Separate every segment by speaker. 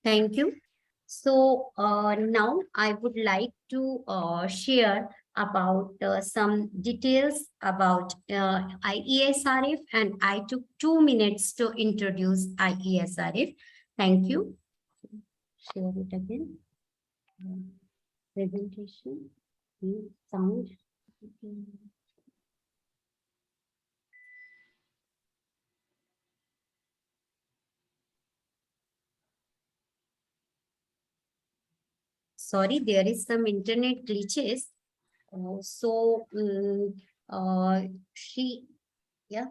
Speaker 1: Thank you. So now I would like to share about some details about IESRF, and I took 2 minutes to introduce IESRF. Thank you. Share it again. Presentation, sound. Sorry, there is some internet glitches. So, she, yeah.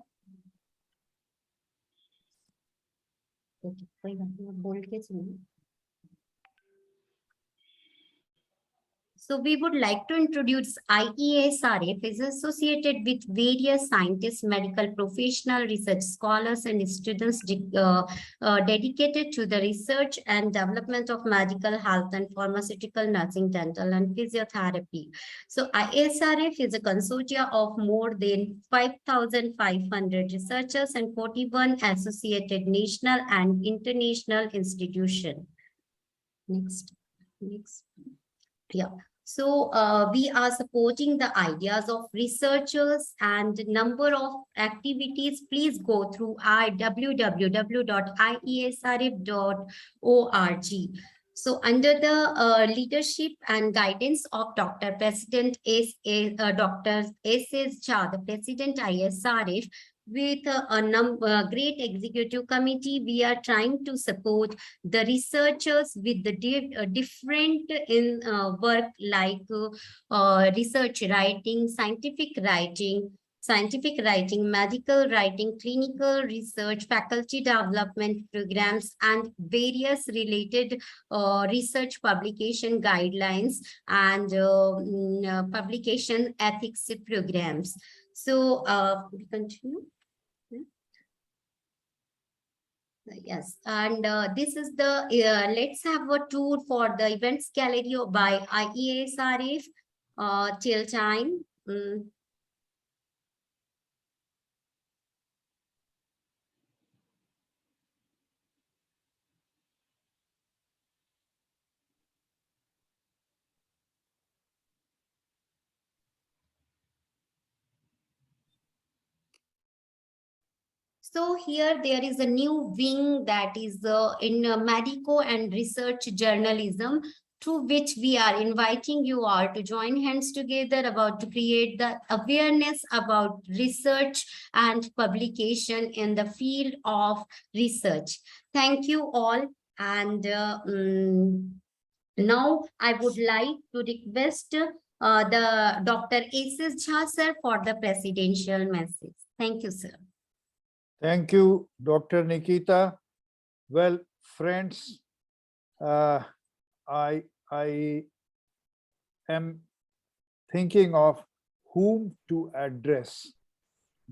Speaker 1: Okay, कोई बात नहीं, आप बोल के सुनिए. So we would like to introduce IESRF is associated with various scientists, medical professional, research scholars, and students dedicated to the research and development of medical health and pharmaceutical, nursing, dental, and physiotherapy. So IESRF is a consortia of more than 5,500 researchers and 41 associated national and international institutions. Next. Yeah. So we are supporting the ideas of researchers and number of activities. Please go through www.iesrf.org. So under the leadership and guidance of Dr. President Dr. S.S. Jha, the President ISRF, with a great executive committee, we are trying to support the researchers with the different in work like research writing, scientific writing, medical writing, clinical research, faculty development programs, and various related research publication guidelines and publication ethics programs. So we continue. Yes, and this is the, let's have a tour for the events gallery by IESRF till time. So here there is a new wing that is in medico and research journalism, through which we are inviting you all to join hands together about to create the awareness about research and publication in the field of research. Thank you all. And now I would like to request the Dr. S.S. Jha sir for the presidential message. Thank you, sir.
Speaker 2: Thank you, Dr. Nikita. Well, friends, I am thinking of whom to address,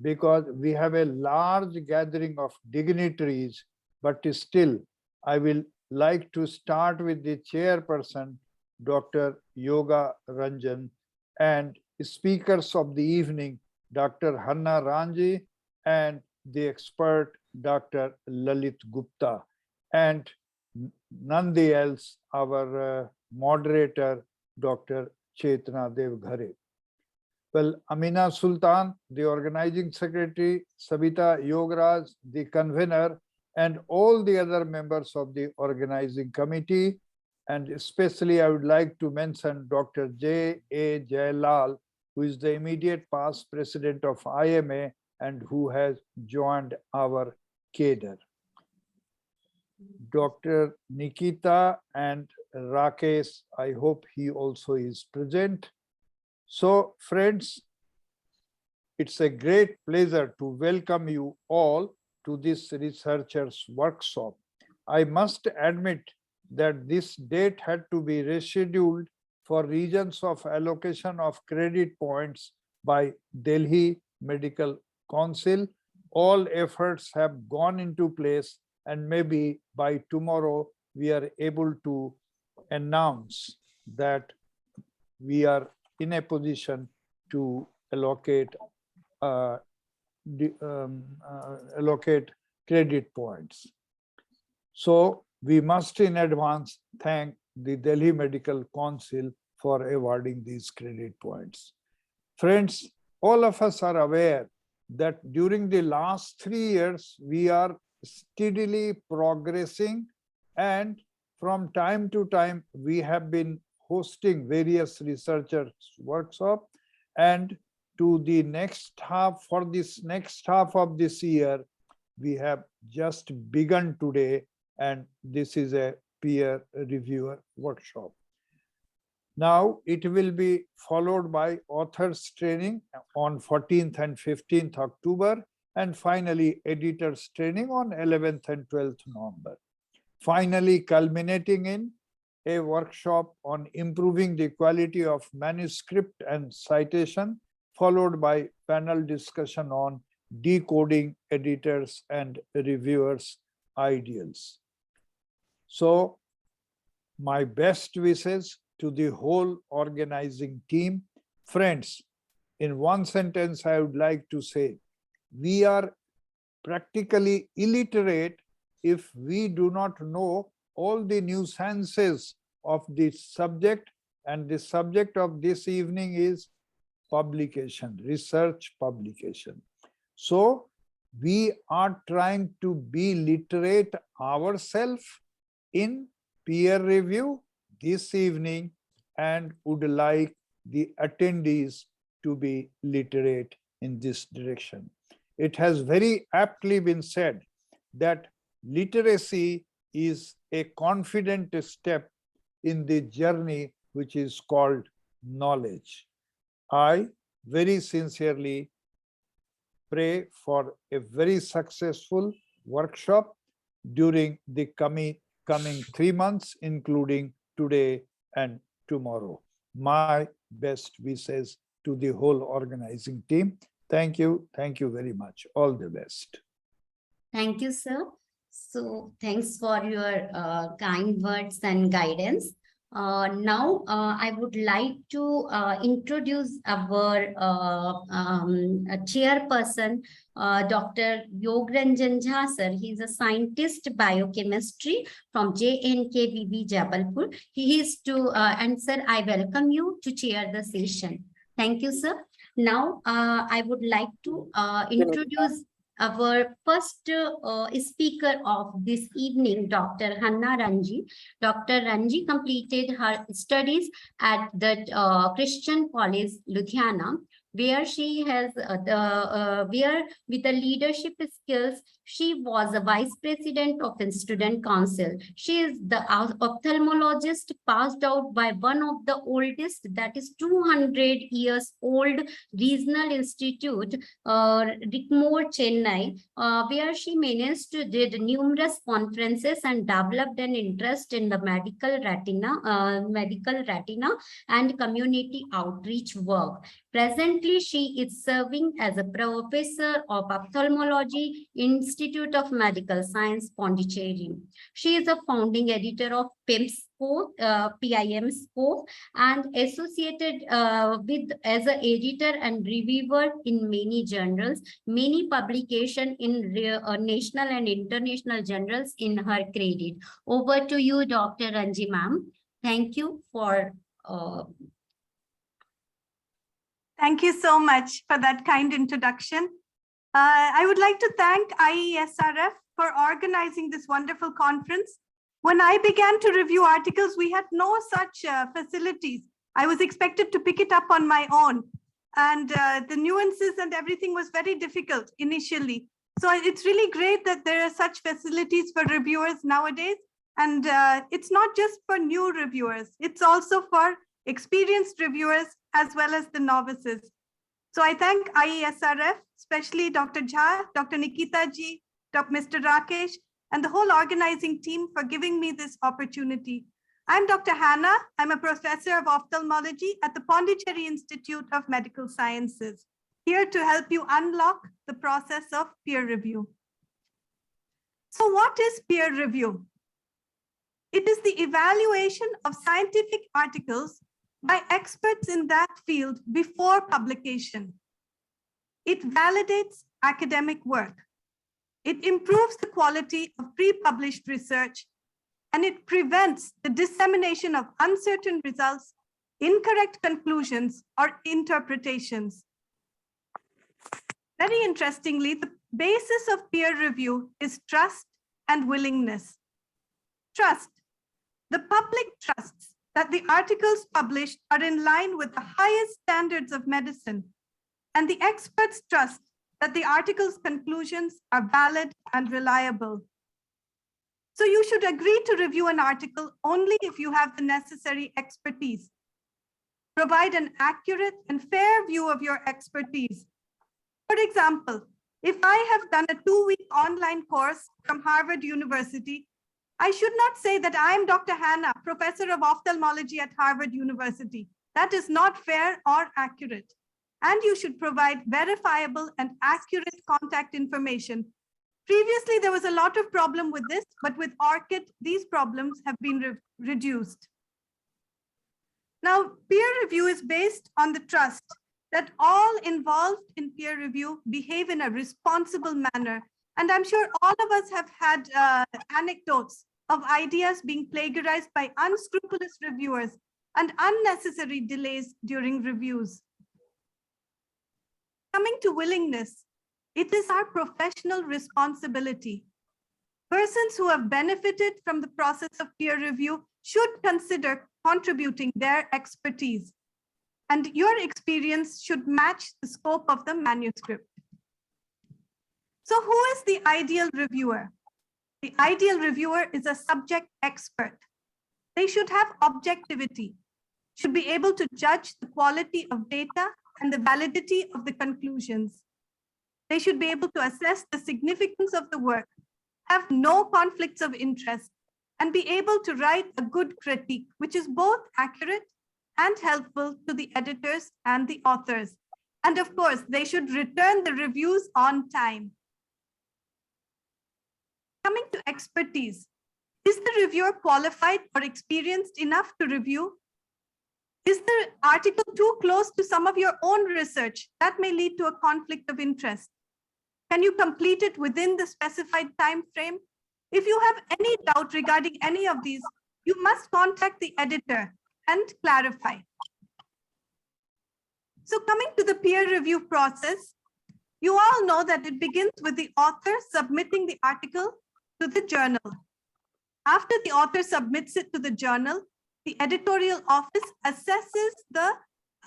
Speaker 2: because we have a large gathering of dignitaries, but still I will like to start with the chairperson, Dr. Yoga Ranjan, and speakers of the evening, Dr. Hanna Ranji, and the expert, Dr. Lalit Gupta, and none else, our moderator, Dr. Chetna Devghare. Well, Amina Sultan, the organizing secretary, Sabita Yogaraj, the convener, and all the other members of the organizing committee. And especially I would like to mention Dr. J.A. Jailal, who is the immediate past president of IMA and who has joined our cadre. Dr. Nikita and Rakesh, I hope he also is present. So friends, it's a great pleasure to welcome you all to this researchers workshop. I must admit that this date had to be rescheduled for reasons of allocation of credit points by Delhi Medical Council. All efforts have gone into place, and maybe by tomorrow we are able to announce that we are in a position to allocate allocate credit points. So We must in advance thank the Delhi Medical Council for awarding these credit points. Friends, all of us are aware that during the last 3 years, we are steadily progressing, and from time to time, we have been hosting various researchers workshops, and to the next half, for this next half of this year, we have just begun today, and this is a peer reviewer workshop. Now it will be followed by authors training on 14th and 15th October, and finally editors training on 11th and 12th November. Finally culminating in a workshop on improving the quality of manuscript and citation, followed by panel discussion on decoding editors and reviewers' ideals. So my best wishes to the whole organizing team. Friends, in one sentence, I would like to say, we are practically illiterate if we do not know all the nuances of this subject, and the subject of this evening is publication, research publication. So we are trying to be literate ourselves in peer review this evening, and would like the attendees to be literate in this direction. It has very aptly been said that literacy is a confident step in the journey which is called knowledge. I very sincerely pray for a very successful workshop during the coming 3 months, including today and tomorrow. My best wishes to the whole organizing team. Thank you. Thank you very much. All the best.
Speaker 1: Thank you, sir. So thanks for your kind words and guidance. Now, I would like to introduce our chairperson, Dr. Yogranjan Jha, sir. He's a scientist biochemistry from JNKVB Jabalpur. He is to, and sir, I welcome you to chair the session. Thank you, sir. Now, I would like to introduce our first speaker of this evening, Dr. Hanna Ranji. Dr. Ranji completed her studies at the Christian College, Ludhiana, where she has where with the leadership skills, she was a vice president of a student council. She is the ophthalmologist passed out by one of the oldest, that is 200 years old regional institute, Rickmore, Chennai, where she managed to did numerous conferences and developed an interest in the medical retina and community outreach work. Presently, she is serving as a professor of ophthalmology, Institute of Medical Science, Pondicherry. She is a founding editor of PIMSCO, and associated with as an editor and reviewer in many journals, many publications in national and international journals in her credit. Over to you, Dr. Ranji ma'am. Thank you for
Speaker 3: Thank you so much for that kind introduction. I would like to thank IESRF for organizing this wonderful conference. When I began to review articles, we had no such facilities. I was expected to pick it up on my own, and the nuances and everything was very difficult initially. So it's really great that there are such facilities for reviewers nowadays. And it's not just for new reviewers, it's also for experienced reviewers as well as the novices. So I thank IESRF, especially Dr. Jha, Dr. Nikita ji, Mr. Rakesh, and the whole organizing team for giving me this opportunity. I'm Dr. Hanna. I'm a professor of ophthalmology at the Pondicherry Institute of Medical Sciences, here to help you unlock the process of peer review. So what is peer review? It is the evaluation of scientific articles by experts in that field before publication. It validates academic work. It improves the quality of pre-published research, and it prevents the dissemination of uncertain results, incorrect conclusions, or interpretations. Very interestingly, the basis of peer review is trust and willingness. Trust. The public trusts that the articles published are in line with the highest standards of medicine, and the experts trust that the article's conclusions are valid and reliable. So you should agree to review an article only if you have the necessary expertise. Provide an accurate and fair view of your expertise. For example, if I have done a 2-week online course from Harvard University, I should not say that I am Dr. Hannah, professor of ophthalmology at Harvard University. That is not fair or accurate. And you should provide verifiable and accurate contact information. Previously, there was a lot of problem with this, but with ORCID, these problems have been reduced. Now, peer review is based on the trust that all involved in peer review behave in a responsible manner. And I'm sure all of us have had anecdotes of ideas being plagiarized by unscrupulous reviewers and unnecessary delays during reviews. Coming to willingness, it is our professional responsibility. Persons who have benefited from the process of peer review should consider contributing their expertise, and your experience should match the scope of the manuscript. So who is the ideal reviewer? The ideal reviewer is a subject expert. They should have objectivity, should be able to judge the quality of data and the validity of the conclusions. They should be able to assess the significance of the work, have no conflicts of interest, and be able to write a good critique, which is both accurate and helpful to the editors and the authors. And of course, they should return the reviews on time. Coming to expertise, is the reviewer qualified or experienced enough to review? Is the article too close to some of your own research? That may lead to a conflict of interest. Can you complete it within the specified time frame? If you have any doubt regarding any of these, you must contact the editor and clarify. So coming to the peer review process, you all know that it begins with the author submitting the article to the journal. After the author submits it to the journal, the editorial office assesses the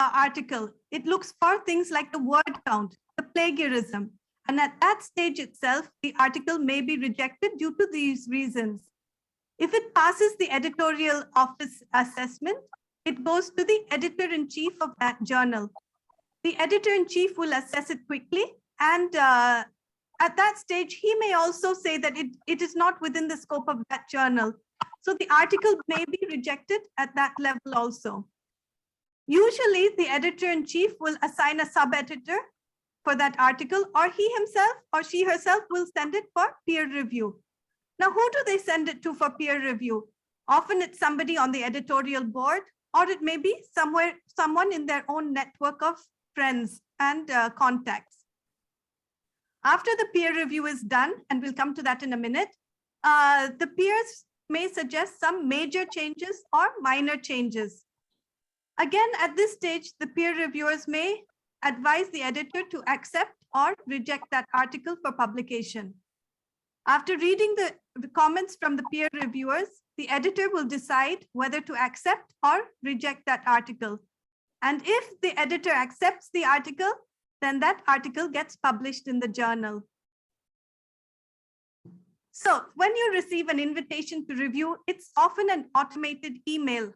Speaker 3: article. It looks for things like the word count, the plagiarism, and at that stage itself, the article may be rejected due to these reasons. If it passes the editorial office assessment, it goes to the editor-in-chief of that journal. The editor-in-chief will assess it quickly, and at that stage, he may also say that it is not within the scope of that journal. So the article may be rejected at that level also. Usually, the editor-in-chief will assign a sub-editor for that article, or he himself or she herself will send it for peer review. Now, who do they send it to for peer review? Often it's somebody on the editorial board, or it may be someone in their own network of friends and contacts. After the peer review is done, and we'll come to that in a minute, the peers may suggest some major changes or minor changes. Again, at this stage, the peer reviewers may advise the editor to accept or reject that article for publication. After reading the comments from the peer reviewers, the editor will decide whether to accept or reject that article. And if the editor accepts the article, then that article gets published in the journal. So when you receive an invitation to review, it's often an automated email,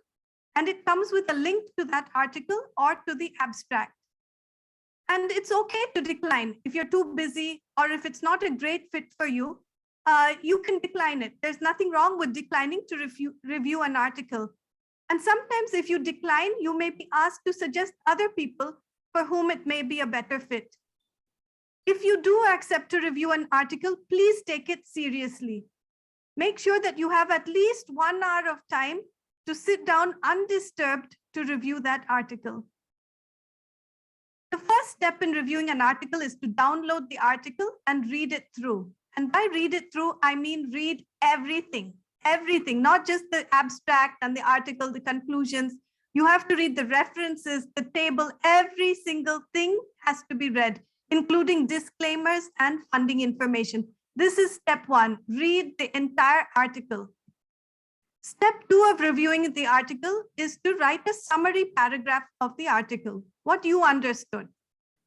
Speaker 3: and it comes with a link to that article or to the abstract. And it's okay to decline if you're too busy, or if it's not a great fit for you, you can decline it. There's nothing wrong with declining to review an article. And sometimes if you decline, you may be asked to suggest other people for whom it may be a better fit. If you do accept to review an article, please take it seriously. Make sure that you have at least 1 hour of time to sit down undisturbed to review that article. The first step in reviewing an article is to download the article and read it through. And by read it through, I mean read everything, everything, not just the abstract and the article, the conclusions. You have to read the references, the table, every single thing has to be read, including disclaimers and funding information. This is step one, read the entire article. Step two of reviewing the article is to write a summary paragraph of the article, what you understood.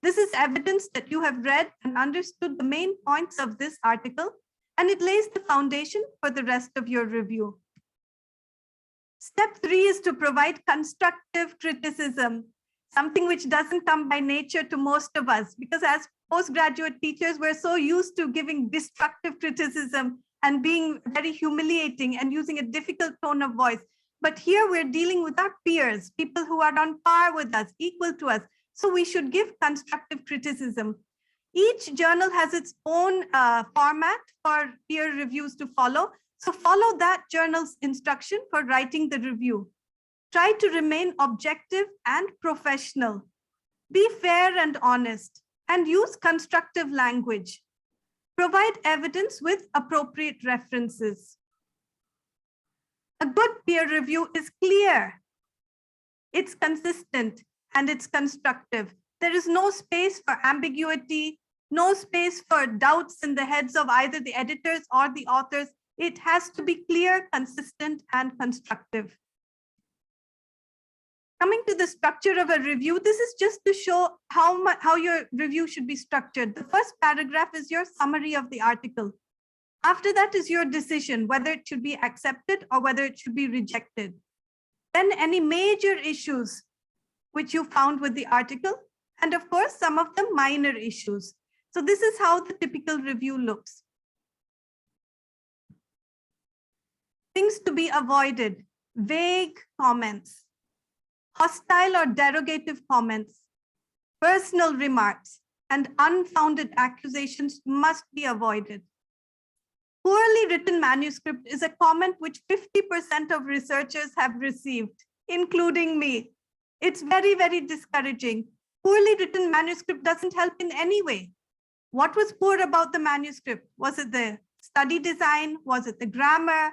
Speaker 3: This is evidence that you have read and understood the main points of this article, and it lays the foundation for the rest of your review. Step three is to provide constructive criticism, something which doesn't come by nature to most of us, because as postgraduate teachers, we're so used to giving destructive criticism and being very humiliating and using a difficult tone of voice. But here we're dealing with our peers, people who are on par with us, equal to us. So we should give constructive criticism. Each journal has its own format for peer reviews to follow. So follow that journal's instruction for writing the review. Try to remain objective and professional. Be fair and honest, and use constructive language. Provide evidence with appropriate references. A good peer review is clear, it's consistent, and it's constructive. There is no space for ambiguity, no space for doubts in the heads of either the editors or the authors. It has to be clear, consistent, and constructive. Coming to the structure of a review, this is just to show how your review should be structured. The first paragraph is your summary of the article. After that is your decision, whether it should be accepted or whether it should be rejected. Then any major issues which you found with the article, and of course, some of the minor issues. So this is how the typical review looks. Things to be avoided: vague comments, hostile or derogative comments, personal remarks, and unfounded accusations must be avoided. Poorly written manuscript is a comment which 50% of researchers have received, including me. It's very, very discouraging. Poorly written manuscript doesn't help in any way. What was poor about the manuscript? Was it the study design? Was it the grammar?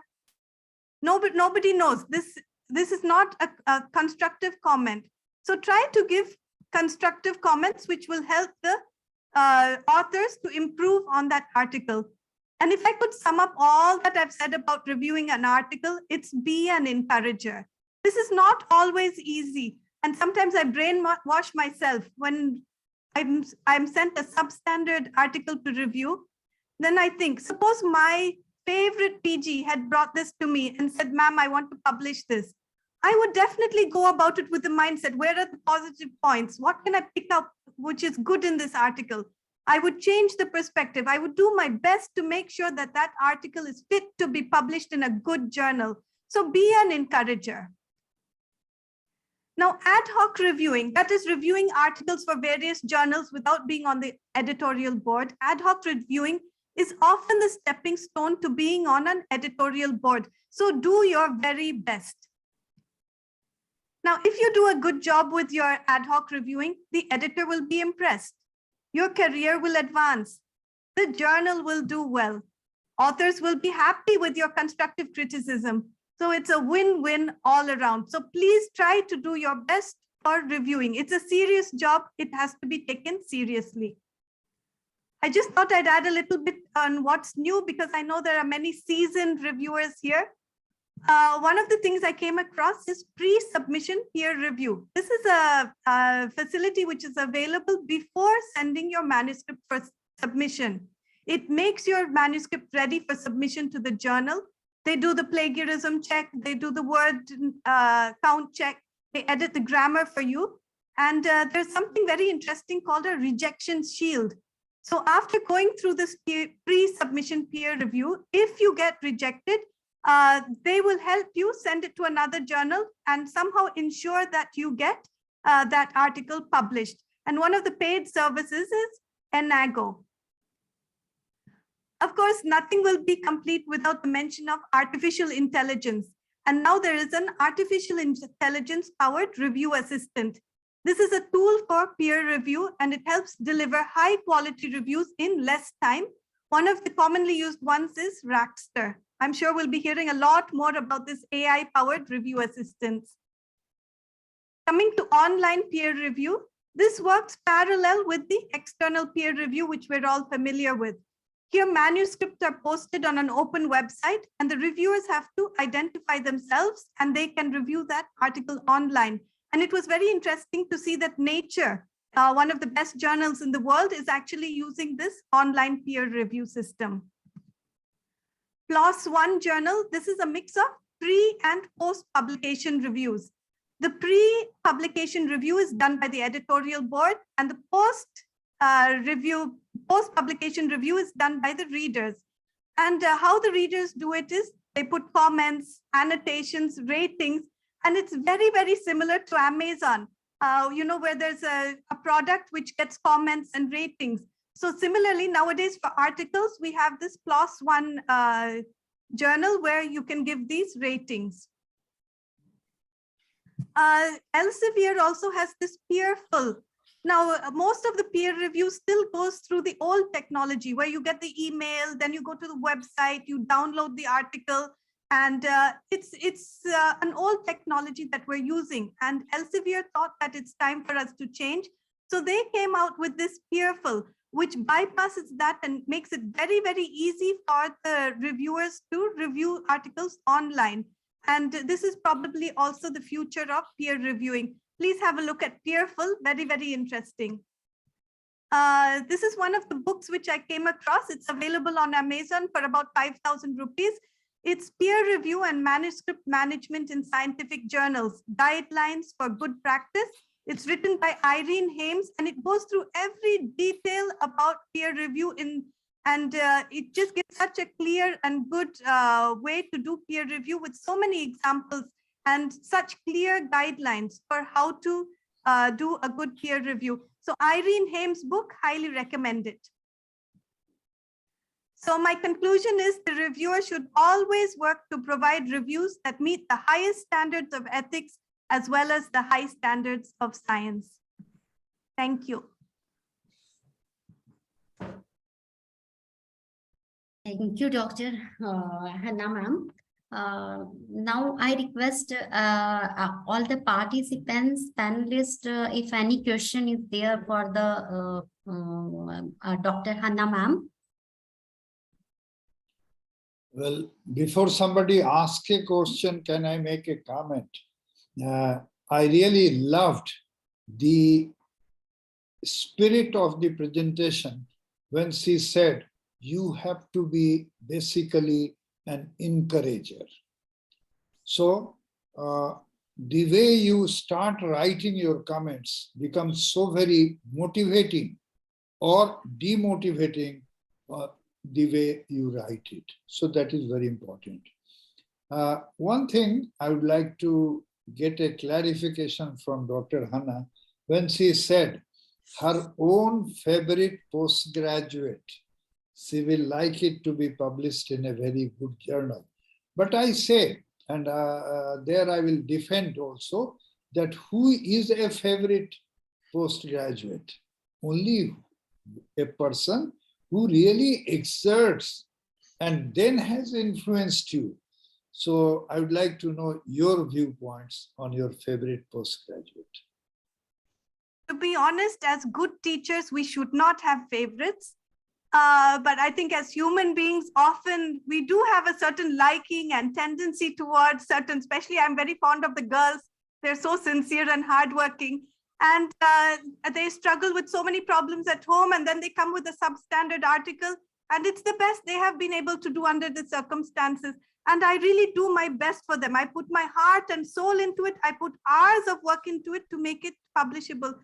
Speaker 3: Nobody knows. This is not a constructive comment. So try to give constructive comments which will help the authors to improve on that article. And if I could sum up all that I've said about reviewing an article, it's be an encourager. This is not always easy. And sometimes I brainwash myself when I'm sent a substandard article to review. Then I think, suppose my favorite PG had brought this to me and said, ma'am, I want to publish this. I would definitely go about it with the mindset, where are the positive points? What can I pick up which is good in this article? I would change the perspective. I would do my best to make sure that that article is fit to be published in a good journal. So be an encourager. Now, ad hoc reviewing, that is reviewing articles for various journals without being on the editorial board. Ad hoc reviewing is often the stepping stone to being on an editorial board. So do your very best. Now, if you do a good job with your ad hoc reviewing, the editor will be impressed. Your career will advance. The journal will do well. Authors will be happy with your constructive criticism. So it's a win-win all around. So please try to do your best for reviewing. It's a serious job. It has to be taken seriously. I just thought I'd add a little bit on what's new, because I know there are many seasoned reviewers here. One of the things I came across is pre-submission peer review. This is a facility which is available before sending your manuscript for submission. It makes your manuscript ready for submission to the journal. They do the plagiarism check, they do the word count check, they edit the grammar for you. And there's something very interesting called a rejection shield. So after going through this pre-submission peer review, if you get rejected, they will help you send it to another journal and somehow ensure that you get that article published. And one of the paid services is Enago. Of course, nothing will be complete without the mention of artificial intelligence. And now there is an artificial intelligence powered review assistant. This is a tool for peer review, and it helps deliver high quality reviews in less time. One of the commonly used ones is Rackster. I'm sure we'll be hearing a lot more about this AI-powered review assistance. Coming to online peer review, this works parallel with the external peer review, which we're all familiar with. Here, manuscripts are posted on an open website, and the reviewers have to identify themselves, and they can review that article online. And it was very interesting to see that Nature, one of the best journals in the world, is actually using this online peer review system. PLOS One journal, this is a mix of pre and post-publication reviews. The pre-publication review is done by the editorial board, and the post-publication review is done by the readers. And how the readers do it is they put comments, annotations, ratings, and it's very, very similar to Amazon, where there's a product which gets comments and ratings. So similarly, nowadays for articles, we have this PLOS One journal where you can give these ratings. Elsevier also has this Peerful. Now, most of the peer review still goes through the old technology where you get the email, then you go to the website, you download the article, and it's an old technology that we're using. And Elsevier thought that it's time for us to change. So they came out with this Peerful, which bypasses that and makes it very, very easy for the reviewers to review articles online. And this is probably also the future of peer reviewing. Please have a look at Peerful, very, very interesting. This is one of the books which I came across. It's available on Amazon for about 5,000 rupees. It's Peer Review and Manuscript Management in Scientific Journals, Guidelines for Good Practice. It's written by Irene Hames, and it goes through every detail about peer review and it just gives such a clear and good way to do peer review with so many examples and such clear guidelines for how to do a good peer review. So Irene Hames' book, highly recommended. So my conclusion is the reviewer should always work to provide reviews that meet the highest standards of ethics as well as the high standards of science. Thank you.
Speaker 1: Thank you, Dr. Hannah, ma'am. Now I request all the participants, panelists, if any question is there for the Dr. Hannah, ma'am.
Speaker 2: Well, before somebody asks a question, can I make a comment? I really loved the spirit of the presentation when she said, you have to be basically an encourager. So the way you start writing your comments becomes so very motivating or demotivating the way you write it. So that is very important. One thing I would like to get a clarification from Dr. Hannah when she said her own favorite postgraduate, she will like it to be published in a very good journal. But I say, and there I will defend also, that who is a favorite postgraduate? Only a person who really exerts and then has influenced you. So I would like to know your viewpoints on your favorite postgraduate.
Speaker 3: To be honest, as good teachers, we should not have favorites. But I think as human beings, often we do have a certain liking and tendency towards certain, especially I'm very fond of the girls. They're so sincere and hardworking. And they struggle with so many problems at home, and then they come with a substandard article. And it's the best they have been able to do under the circumstances. And I really do my best for them. I put my heart and soul into it. I put hours of work into it to make it publishable.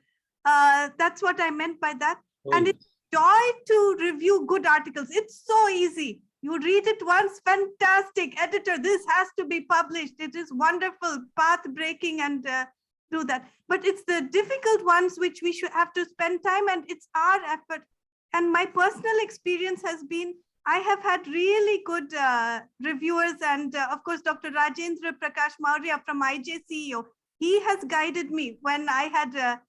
Speaker 3: That's what I meant by that. Oh. And it's joy to review good articles. It's so easy. You read it once, fantastic. Editor, this has to be published. It is wonderful, path-breaking, and do that. But it's the difficult ones which we should have to spend time, and it's our effort. And my personal experience has been, I have had really good reviewers, and of course, Dr. Rajendra Prakash Maurya from IJCEO, he has guided me when I had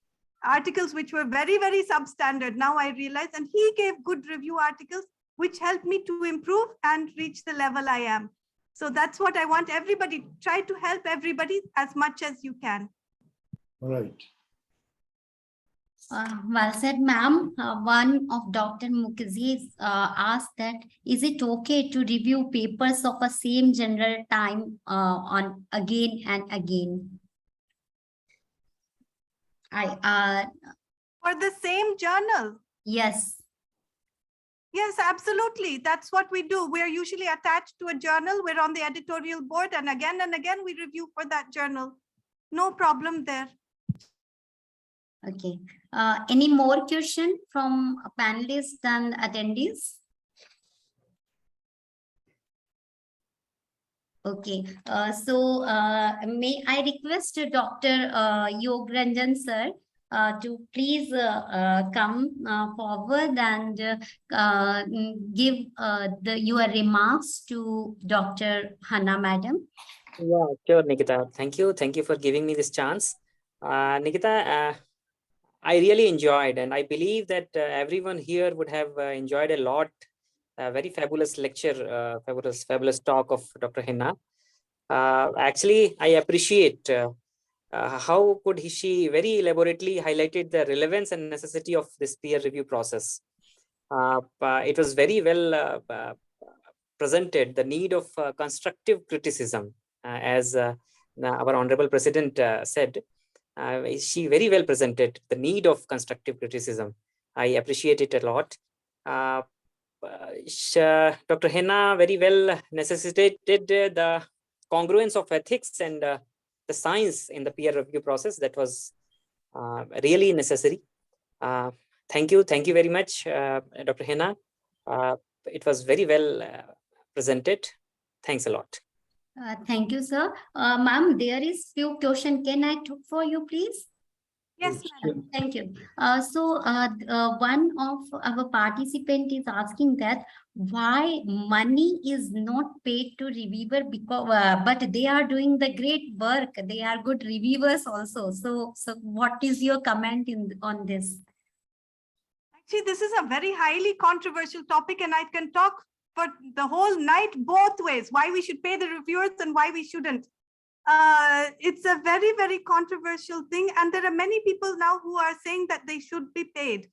Speaker 3: articles which were very, very substandard. Now I realize, and he gave good review articles. which helped me to improve and reach the level I am. So that's what I want everybody, try to help everybody as much as you can.
Speaker 2: Right.
Speaker 1: Well said, ma'am. One of Dr. Mukherjee asked that, is it okay to review papers of a same general time on again and again?
Speaker 3: For the same journal.
Speaker 1: Yes.
Speaker 3: Yes, absolutely. That's what we do. We're usually attached to a journal. We're on the editorial board, and again we review for that journal. No problem there.
Speaker 1: Okay. Any more question from panelists and attendees? Okay. May I request Dr. Yog Ranjan sir to please come forward and give your remarks to Dr. Hannah madam.
Speaker 4: Yeah, sure, Nikita. Thank you. Thank you for giving me this chance. Nikita, I really enjoyed, and I believe that everyone here would have enjoyed a lot. A very fabulous lecture, fabulous talk of Dr. Hannah. Actually, I appreciate how could she very elaborately highlighted the relevance and necessity of this peer review process. It was very well presented, the need of constructive criticism, as our Honorable President said. She very well presented the need of constructive criticism. I appreciate it a lot. Dr. Hannah very well necessitated the congruence of ethics and the science in the peer review process. That was really necessary. Thank you very much, Dr. Hannah. It was very well presented. Thanks a lot.
Speaker 1: Thank you, sir. Ma'am, there is few question. Can I talk for you, please?
Speaker 3: Yes, madam.
Speaker 1: Thank you. One of our participant is asking that why money is not paid to reviewer, because but they are doing the great work. They are good reviewers also. So what is your comment on this?
Speaker 3: Actually, this is a very highly controversial topic, and I can talk for the whole night both ways, why we should pay the reviewers and why we shouldn't. It's a very, very controversial thing. And there are many people now who are saying that they should be paid.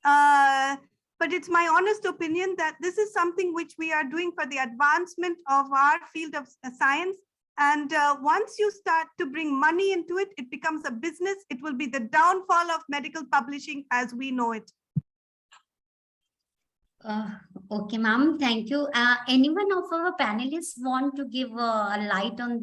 Speaker 3: But it's my honest opinion that this is something which we are doing for the advancement of our field of science. And once you start to bring money into it, it becomes a business. It will be the downfall of medical publishing as we know it.
Speaker 1: Okay, ma'am, thank you. Anyone of our panelists want to give a light on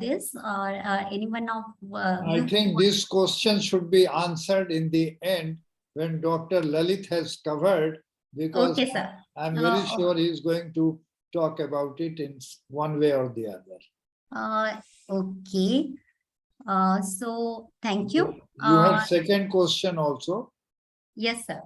Speaker 1: this, or anyone of
Speaker 2: I think this question should be answered in the end when Dr. Lalit has covered, because
Speaker 1: okay, sir.
Speaker 2: I'm very sure he's going to talk about it in one way or the other.
Speaker 1: Okay. So thank you.
Speaker 2: You have second question also.
Speaker 1: Yes, sir.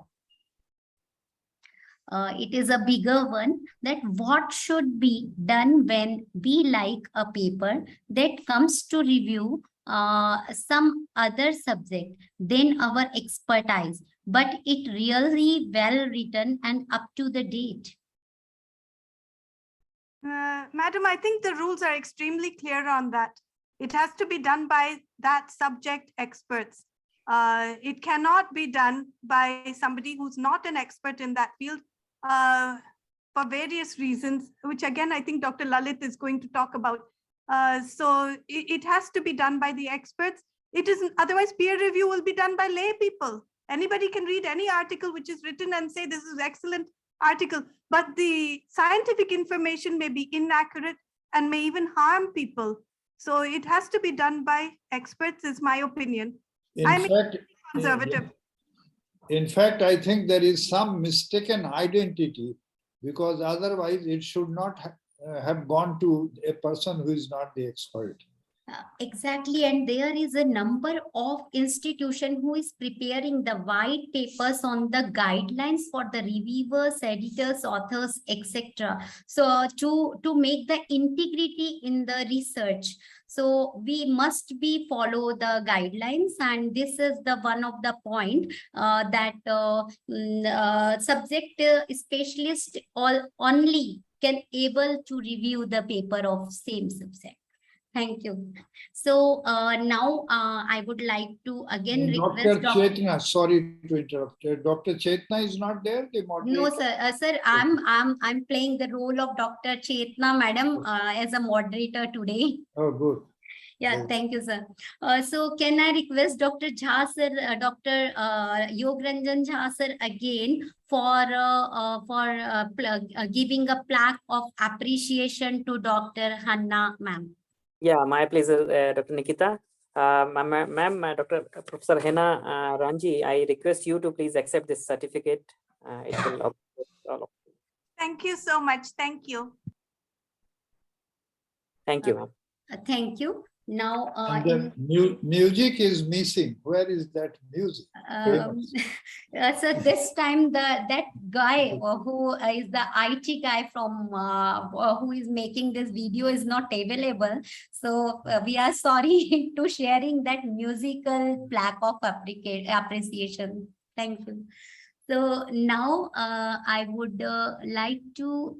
Speaker 1: It is a bigger one, that what should be done when we like a paper that comes to review some other subject than our expertise, but it really well written and up to the date.
Speaker 3: Madam, I think the rules are extremely clear on that. It has to be done by that subject experts. It cannot be done by somebody who's not an expert in that field for various reasons, which again, I think Dr. Lalit is going to talk about. So it has to be done by the experts. It isn't, otherwise peer review will be done by lay people. Anybody can read any article which is written and say this is excellent article, but the scientific information may be inaccurate and may even harm people. So it has to be done by experts, is my opinion. I'm conservative.
Speaker 2: In fact, I think there is some mistaken identity, because otherwise it should not have gone to a person who is not the expert.
Speaker 1: Exactly, and there is a number of institution who is preparing the white papers on the guidelines for the reviewers, editors, authors, etc. So to make the integrity in the research, so we must be follow the guidelines, and this is the one of the point that subject specialist all only can able to review the paper of same subject. Thank you. So now I would like to again
Speaker 2: Dr.
Speaker 1: request Dr.
Speaker 2: Chetna, sorry to interrupt. Dr. Chetna is not there, the
Speaker 1: No,
Speaker 2: moderator?
Speaker 1: sir. Sir, I'm playing the role of Dr. Chetna, madam, as a moderator today.
Speaker 2: Oh, good.
Speaker 1: Yeah,
Speaker 2: Good.
Speaker 1: thank you, sir. So can I request Dr. Jha, sir, Dr. Yog Ranjan Jha, sir, again for giving a plaque of appreciation to Dr. Hanna, ma'am.
Speaker 4: Yeah, my pleasure, Dr. Nikita. Ma'am, Dr. Professor Hena Ranji, I request you to please accept this certificate. It will uplift all of you.
Speaker 3: Thank you so much. Thank you.
Speaker 4: Thank you, ma'am.
Speaker 1: Thank you. Now,
Speaker 2: And the music is missing. Where is that music?
Speaker 1: so this time that guy who is the IT guy from who is making this video is not available. So we are sorry to sharing that musical plaque of appreciation. Thank you. So now I would like to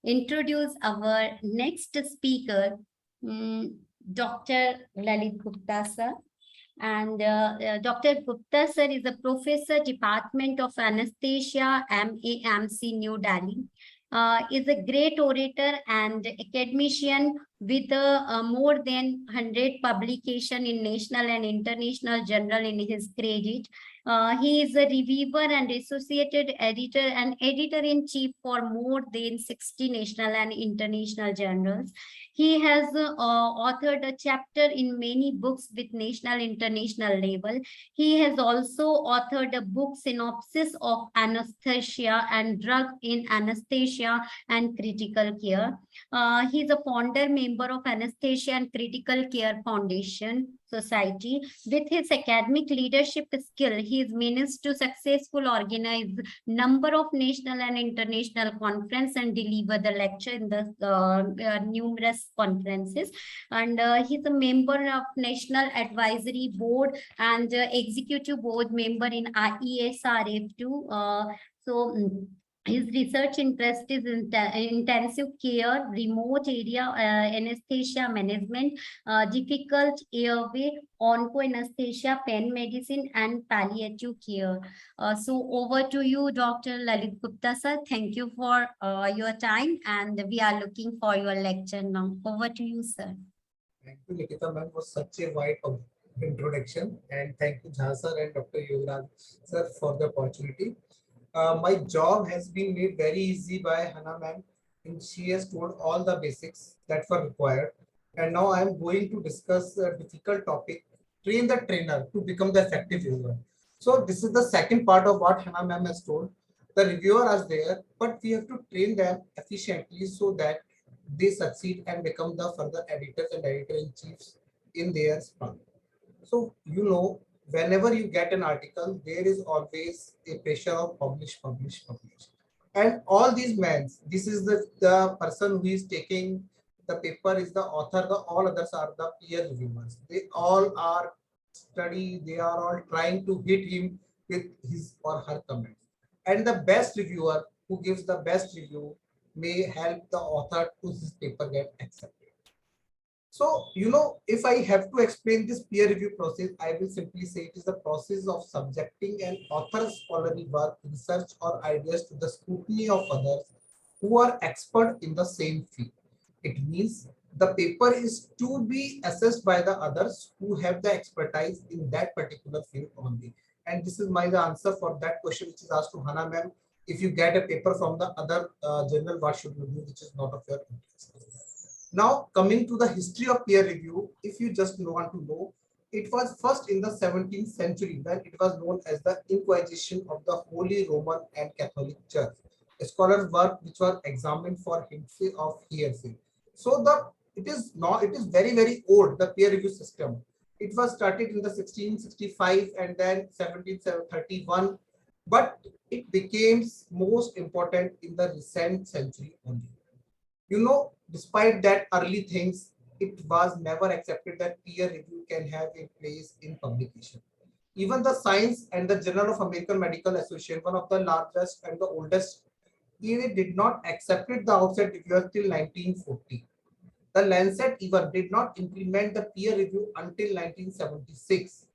Speaker 1: introduce our next speaker, Dr. Lalit Gupta sir. And Dr. Gupta sir is a professor, Department of Anesthesia, MAMC, New Delhi. Is a great orator and academician with more than 100 publication in national and international journal in his credit. He is a reviewer and associated editor and editor-in-chief for more than 60 national and international journals. He has authored a chapter in many books with national international label. He has also authored a book synopsis of anesthesia and drug in anesthesia and critical care. He is a founder member of Anesthesia and Critical Care Foundation Society. With his academic leadership skill, he is managed to successfully organize number of national and international conference and deliver the lecture in the numerous conferences. And he's a member of National Advisory Board and Executive Board member in IESRF2. His research interest is in intensive care, remote area anesthesia management, difficult airway, onco-anesthesia, pain medicine, and palliative care. So over to you, Dr. Lalit Gupta sir. Thank you for your time, and we are looking for your lecture now. Over to you, sir.
Speaker 5: Thank you, Nikita ma'am, for such a wide introduction, and thank you, Jha sir and Dr. Yogaraj sir, for the opportunity. My job has been made very easy by Hannah ma'am, and she has told all the basics that were required. And now I am going to discuss a difficult topic, train the trainer to become the effective reviewer. So this is the second part of what Hannah ma'am has told. The reviewer is there, but we have to train them efficiently so that they succeed and become the further editors and editor-in-chiefs in their span. So, whenever you get an article, there is always a pressure of publish. And all these men, this is the person who is taking the paper is the author, all others are the peer reviewers. They all are study, they are all trying to hit him with his or her comments. And the best reviewer who gives the best review may help the author to his paper get accepted. So, if I have to explain this peer review process, I will simply say it is the process of subjecting an author's scholarly work, research, or ideas to the scrutiny of others who are expert in the same field. It means the paper is to be assessed by the others who have the expertise in that particular field only. And this is my answer for that question which is asked to Hannah ma'am. If you get a paper from the other journal, what should you do, which is not of your interest? Now, coming to the history of peer review, if you just want to know, it was first in the 17th century when it was known as the Inquisition of the Holy Roman and Catholic Church. A scholar's work which was examined for hearsay of hearsay. So the it is not, it is very, very old, the peer review system. It was started in the 1665 and then 1731, but it became most important in the recent century only. You know, despite that early things, it was never accepted that peer review can have a place in publication. Even the Science and the Journal of American Medical Association, one of the largest and the oldest, even did not accept it the outside reviewer till 1940. The Lancet even did not implement the peer review until 1976.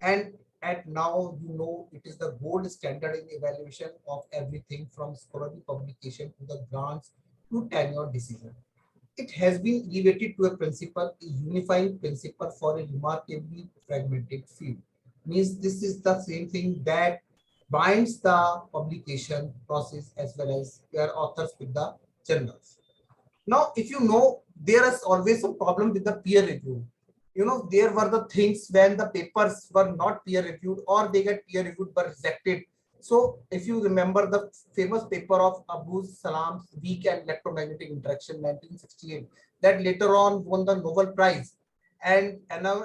Speaker 5: And at now, you know, it is the gold standard in evaluation of everything from scholarly publication to the grants to tenure decision. It has been elevated to a principle, a unifying principle for a remarkably fragmented field. Means this is the same thing that binds the publication process as well as their authors with the journals. Now, if you know, there is always a problem with the peer review. You know, there were the things when the papers were not peer reviewed or they get peer reviewed but rejected. So if you remember the famous paper of Abu Salam's Weak and Electromagnetic Interaction 1968, that later on won the Nobel Prize. And Anna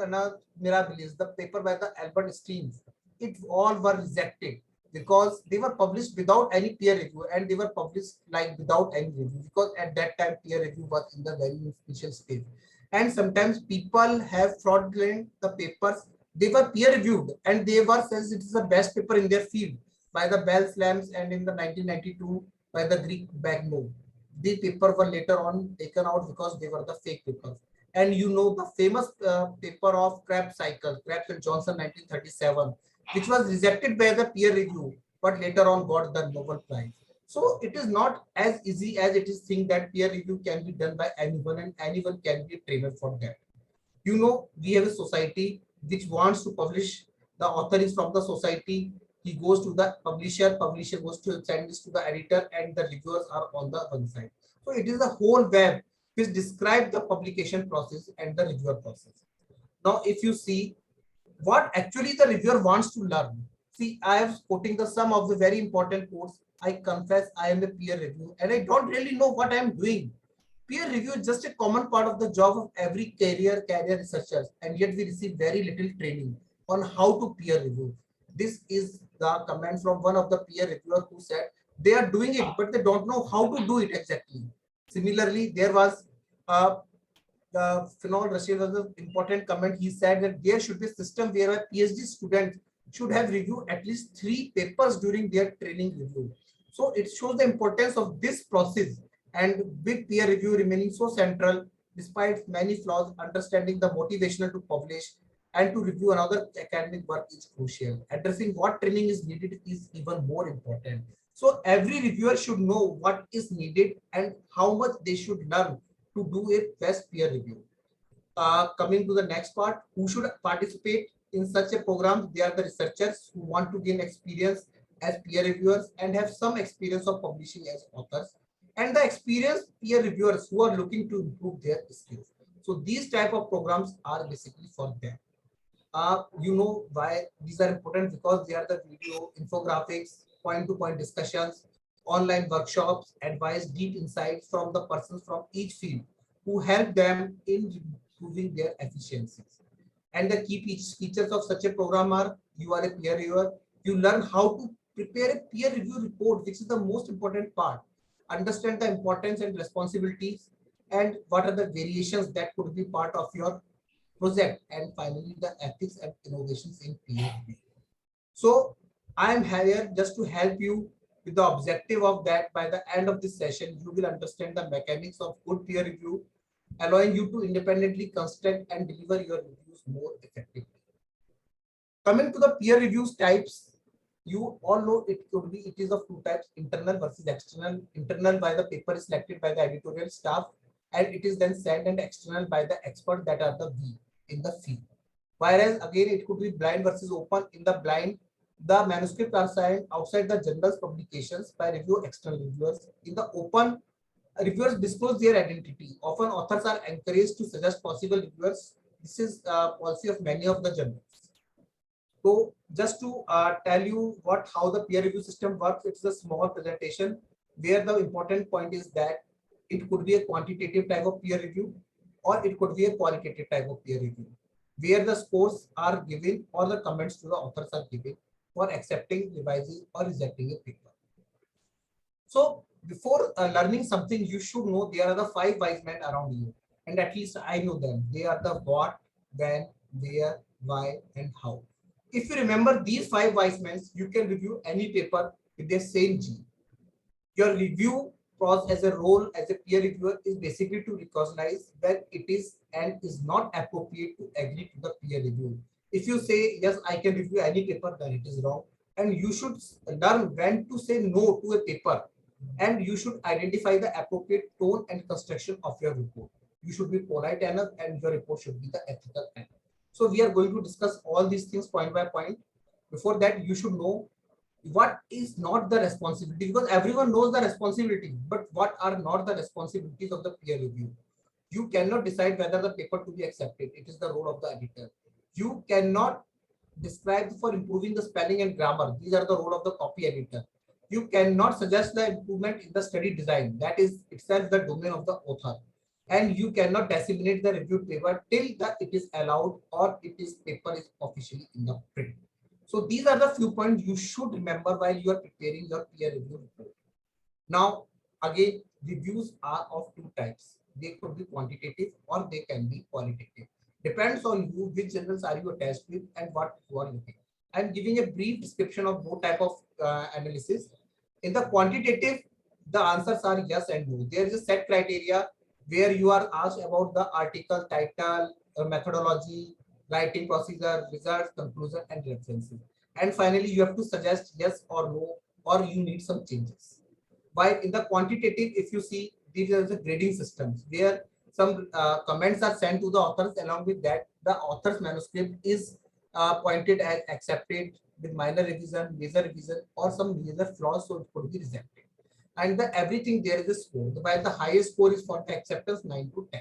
Speaker 5: Mirabilis, the paper by the Albert Steins, it all were rejected because they were published without any peer review and they were published like without any review, because at that time peer review was in the very initial stage. And sometimes people have fraudulent the papers, they were peer reviewed and they were says it is the best paper in their field by the Bell Slams, and in the 1992 by the Greek Bagno. The paper were later on taken out because they were the fake papers. And you know the famous paper of Krebs cycle, Krebs and Johnson 1937, which was rejected by the peer review, but later on got the Nobel Prize. So it is not as easy as it is think that peer review can be done by anyone and anyone can be a trainer for that. You know, we have a society which wants to publish, the author is from the society, he goes to the publisher, publisher goes to send this to the editor, and the reviewers are on the one side. So it is a whole web which describes the publication process and the reviewer process. Now, if you see what actually the reviewer wants to learn. See, I am quoting the some of the very important quotes. I confess I am a peer review and I don't really know what I am doing. Peer review is just a common part of the job of every career researchers, and yet we receive very little training on how to peer review. This is the comment from one of the peer reviewers who said they are doing it, but they don't know how to do it exactly. Similarly, there was Finol Rashid was an important comment. He said that there should be a system where a PhD student should have reviewed at least 3 papers during their training review. So it shows the importance of this process, and with peer review remaining so central despite many flaws, understanding the motivational to publish and to review another academic work is crucial. Addressing what training is needed is even more important. So every reviewer should know what is needed and how much they should learn to do a best peer review. Coming to the next part, who should participate in such a program? They are the researchers who want to gain experience as peer reviewers and have some experience of publishing as authors, and the experienced peer reviewers who are looking to improve their skills. So these type of programs are basically for them. You know why these are important, because they are the video infographics, point-to-point discussions, online workshops, advice, deep insights from the persons from each field who help them in improving their efficiencies. And the key features of such a program are: you are a peer reviewer, you learn how to prepare a peer review report, which is the most important part, understand the importance and responsibilities, and what are the variations that could be part of your project, and finally the ethics and innovations in peer review. So I am here just to help you with the objective of that by the end of this session, you will understand the mechanics of good peer review, allowing you to independently construct and deliver your reviews more effectively. Coming to the peer reviews types, you all know it is of 2 types: internal versus external. Internal by the paper is selected by the editorial staff, and it is then sent, and external by the expert that are the V in the field. Whereas again, it could be blind versus open. In the blind, the manuscripts are signed outside the journal's publications by external reviewers. In the open, reviewers disclose their identity. Often authors are encouraged to suggest possible reviewers. This is policy of many of the journals. So just to tell you how the peer review system works, it's a small presentation where the important point is that it could be a quantitative type of peer review, or it could be a qualitative type of peer review, where the scores are given or the comments to the authors are given for accepting, revising, or rejecting a paper. So before learning something, you should know there are the 5 wise men around you, and at least I know them. They are the what, when, where, why, and how. If you remember these 5 wise men, you can review any paper with the same G. Your review process as a role as a peer reviewer is basically to recognize when it is and is not appropriate to agree to the peer review. If you say, yes, I can review any paper, then it is wrong. And you should learn when to say no to a paper. And you should identify the appropriate tone and construction of your report. You should be polite enough and your report should be the ethical enough. So we are going to discuss all these things point by point. Before that, you should know what is not the responsibility, because everyone knows the responsibility, but what are not the responsibilities of the peer review. You cannot decide whether the paper to be accepted. It is the role of the editor. You cannot describe for improving the spelling and grammar. These are the role of the copy editor. You cannot suggest the improvement in the study design. That is itself the domain of the author. And you cannot disseminate the reviewed paper till it is allowed or paper is officially in the print. So these are the few points you should remember while you are preparing your peer review report. Now, again, reviews are of 2 types. They could be quantitative or they can be qualitative. Depends on you which journals are you attached with and what you are looking. I'm giving a brief description of both type of analysis. In the quantitative, the answers are yes and no. There is a set criteria where you are asked about the article, title, methodology, writing procedure, results, conclusion, and references. And finally, you have to suggest yes or no, or you need some changes. While in the quantitative, if you see, these are the grading systems where some comments are sent to the authors. Along with that, the author's manuscript is pointed as accepted with minor revision, major revision, or some major flaws, so it could be rejected. And everything there is a score. While the highest score is for the acceptance 9 to 10.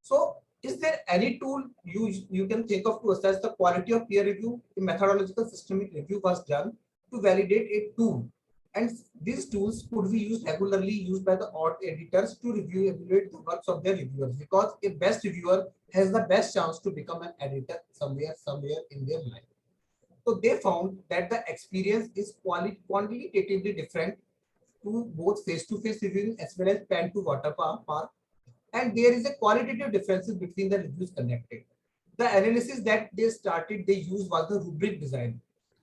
Speaker 5: So is there any tool you can think of to assess the quality of peer review? A methodological systemic review was done to validate a tool. And these tools could be regularly used by the editors to evaluate the works of their reviewers, because a best reviewer has the best chance to become an editor somewhere in their life. So they found that the experience is qualitatively different to both face-to-face reviewing as well as pen to watermark, and there is a qualitative differences between the reviews conducted. The analysis that they used was the rubric design.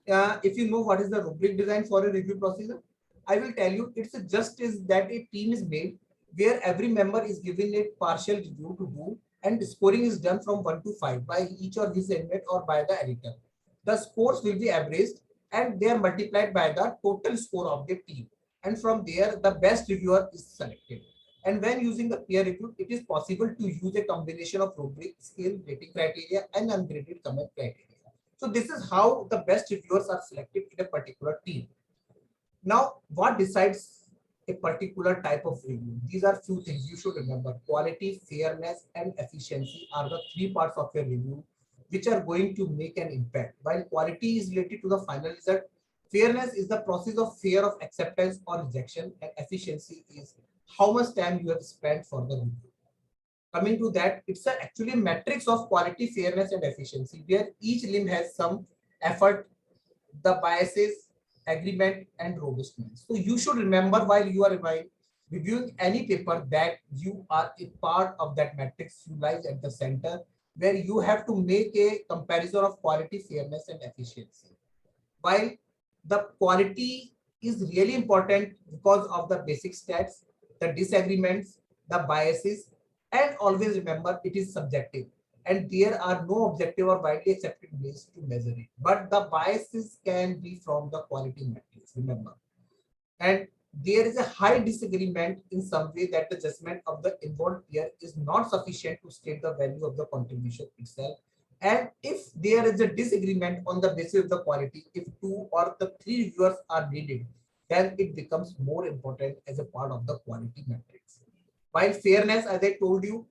Speaker 5: If you know what is the rubric design for a review procedure, I will tell you it's just is that a team is made where every member is given a partial review to do, and scoring is done from 1 to 5 by each or his inmate or by the editor. The scores will be averaged and they are multiplied by the total score of the team. And from there, the best reviewer is selected. And when using the peer review, it is possible to use a combination of rubric, scale, rating criteria, and ungraded comment criteria. So this is how the best reviewers are selected in a particular team. Now, what decides a particular type of review? These are few things you should remember. Quality, fairness, and efficiency are the 3 parts of your review which are going to make an impact. While quality is related to the final result, fairness is the process of fear of acceptance or rejection, and efficiency is how much time you have spent for the review. Coming to that, it's actually a matrix of quality, fairness, and efficiency, where each limb has some effort, the biases, agreement, and robustness. So you should remember while you are reviewing any paper that you are a part of that matrix. You lies at the center, where you have to make a comparison of quality, fairness, and efficiency. While the quality is really important because of the basic stats, the disagreements, the biases, and always remember it is subjective and there are no objective or widely accepted ways to measure it. But the biases can be from the quality metrics, remember. And there is a high disagreement in some way that the judgment of the involved peer is not sufficient to state the value of the contribution itself. And if there is a disagreement on the basis of the quality, if 2 or the 3 reviewers are needed, then it becomes more important as a part of the quality matrix. While fairness, as I told you,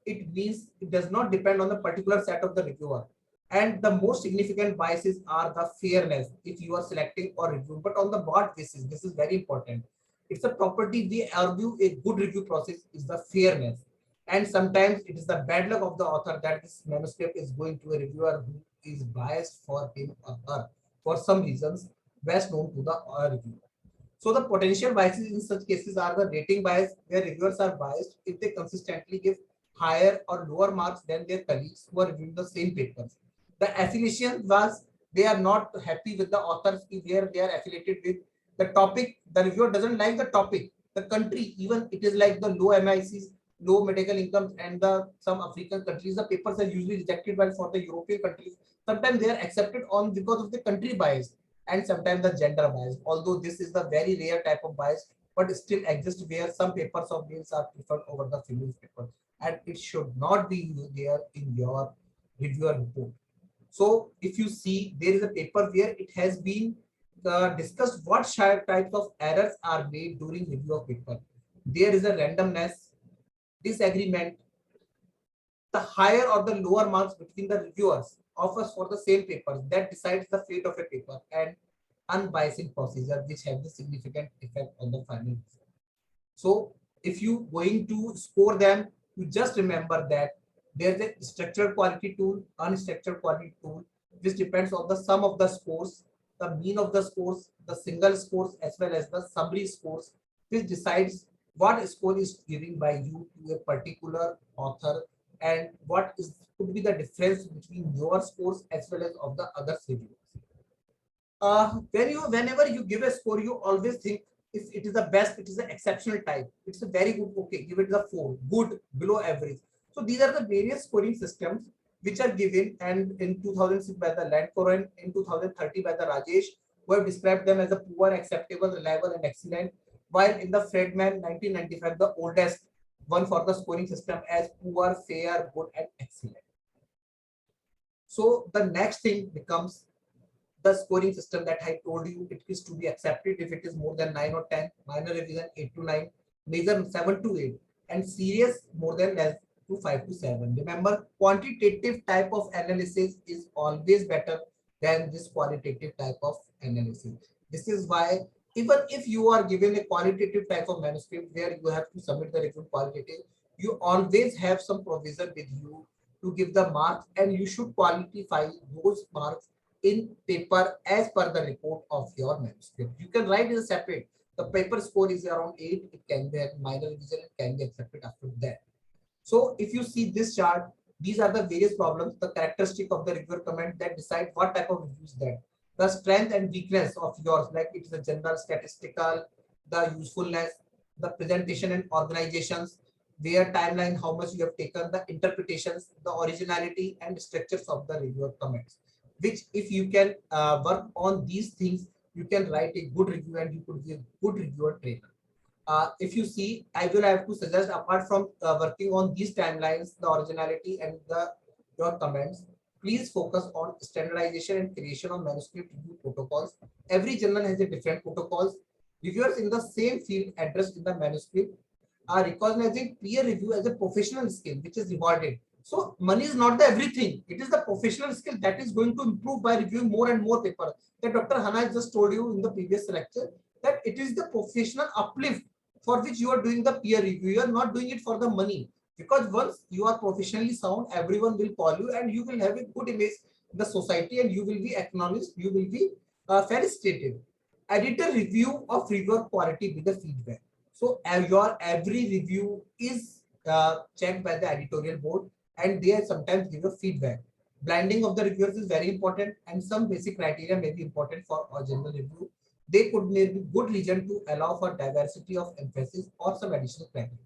Speaker 5: it means it does not depend on the particular set of the reviewer. And the most significant biases are the fairness if you are selecting or reviewing, but on the broad basis, this is very important. It's a property we argue a good review process is the fairness. And sometimes it is the bad luck of the author that this manuscript is going to a reviewer who is biased for him or her for some reasons best known to the reviewer. So the potential biases in such cases are the rating bias, where reviewers are biased if they consistently give higher or lower marks than their colleagues who are reviewing the same papers. The affiliation was they are not happy with the authors if they are affiliated with the topic. The reviewer doesn't like the topic, the country, even it is like the low MICs, low medical incomes, and the some African countries. The papers are usually rejected, while for the European countries, sometimes they are accepted on because of the country bias and sometimes the gender bias. Although this is the very rare type of bias, but it still exists where some papers of males are preferred over the female papers, and it should not be there in your reviewer report. So if you see, there is a paper where it has been discussed what types of errors are made during review of paper. There is a randomness, disagreement, the higher or the lower marks between the reviewers offers for the same papers that decides the fate of a paper, and unbiasing procedure which have the significant effect on the final result. So if you going to score them, you just remember that there's a structured quality tool, unstructured quality tool, which depends on the sum of the scores, the mean of the scores, the single scores, as well as the summary scores, which decides what score is given by you to a particular author and what is could be the difference between your scores as well as of the other reviewers. Whenever you give a score, you always think if it is the best, it is the exceptional type. It's a very good, okay, give it the 4, good, below average. So these are the various scoring systems which are given, and in 2006 by the Landcoren, in 2030 by the Rajesh, who have described them as a poor, acceptable, reliable, and excellent, while in the Friedman 1995, the oldest one for the scoring system as poor, fair, good, and excellent. So the next thing becomes the scoring system that I told you. It is to be accepted if it is more than 9 or 10, minor revision 8 to 9, major 7 to 8, and serious more than less to 5 to 7. Remember, quantitative type of analysis is always better than this qualitative type of analysis. This is why even if you are given a qualitative type of manuscript where you have to submit the review qualitative, you always have some provision with you to give the marks, and you should qualify those marks in paper as per the report of your manuscript. You can write it separate. The paper score is around 8. It can be a minor revision. It can be accepted after that. So if you see this chart, these are the various problems, the characteristic of the reviewer comment that decide what type of reviews that. The strength and weakness of yours, like it is a general statistical, the usefulness, the presentation and organizations, where timeline, how much you have taken, the interpretations, the originality and structures of the reviewer comments, which if you can work on these things, you can write a good review and you could be a good reviewer trainer. If you see, I will have to suggest, apart from working on these timelines, the originality and your comments, please focus on standardization and creation of manuscript review protocols. Every journal has a different protocols. Reviewers in the same field addressed in the manuscript are recognizing peer review as a professional skill, which is rewarded. So money is not the everything. It is the professional skill that is going to improve by reviewing more and more paper. That Dr. Hana just told you in the previous lecture, that it is the professional uplift for which you are doing the peer review. You are not doing it for the money, because once you are professionally sound, everyone will call you and you will have a good image in the society and you will be acknowledged, you will be felicitated. Editor review of reviewer quality with the feedback. So your every review is checked by the editorial board, and they sometimes give a feedback. Blinding of the reviewers is very important, and some basic criteria may be important for a general review. They could may be good reason to allow for diversity of emphasis or some additional criteria.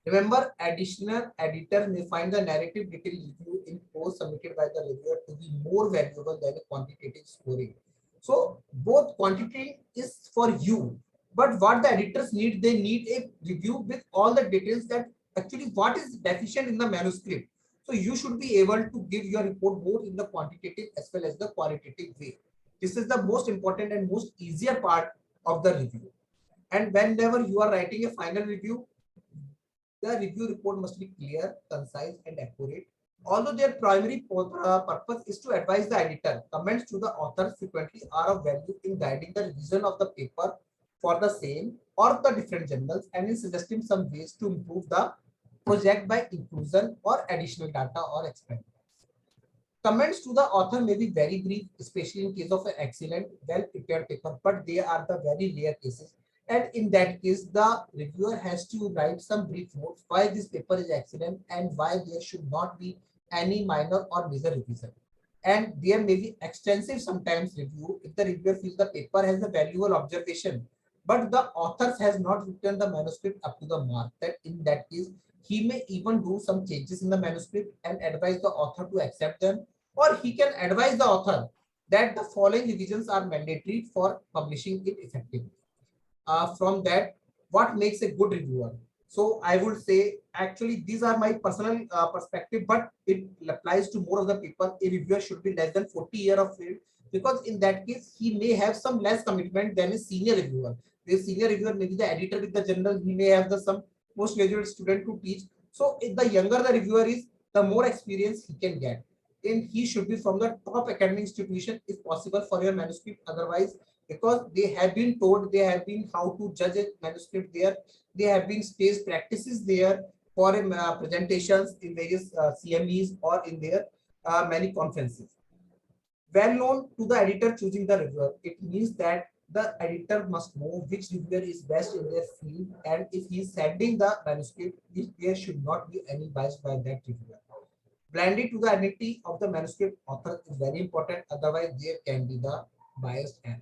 Speaker 5: Remember, additional editor may find the narrative detailed review in post submitted by the reviewer to be more valuable than a quantitative scoring. So both quantity is for you, but what the editors need, they need a review with all the details that actually what is deficient in the manuscript. So you should be able to give your report both in the quantitative as well as the qualitative way. This is the most important and most easier part of the review. And whenever you are writing a final review, the review report must be clear, concise, and accurate. Although their primary purpose is to advise the editor, comments to the author frequently are of value in guiding the revision of the paper for the same or the different journals and in suggesting some ways to improve the project by inclusion or additional data or experiment. Comments to the author may be very brief, especially in case of an excellent, well-prepared paper, but they are the very rare cases. And in that case, the reviewer has to write some brief notes why this paper is excellent and why there should not be any minor or major revision. And there may be extensive sometimes review if the reviewer feels the paper has a valuable observation, but the author has not written the manuscript up to the mark. That in that case, he may even do some changes in the manuscript and advise the author to accept them, or he can advise the author that the following revisions are mandatory for publishing it effectively. From that, what makes a good reviewer? So I would say, actually, these are my personal perspective, but it applies to more of the people. A reviewer should be less than 40 years of age, because in that case, he may have some less commitment than a senior reviewer. The senior reviewer may be the editor with the journal, he may have the some postgraduate student to teach. So if the younger the reviewer is, the more experience he can get. And he should be from the top academic institution if possible for your manuscript. Otherwise, because they have been told, they have been how to judge a manuscript there, they have been space practices there for presentations in various CMEs or in their many conferences. Well known to the editor choosing the reviewer, it means that the editor must know which reviewer is best in their field, and if he is sending the manuscript, there should not be any bias by that reviewer. Blinded to the identity of the manuscript author is very important, otherwise there can be the biased error.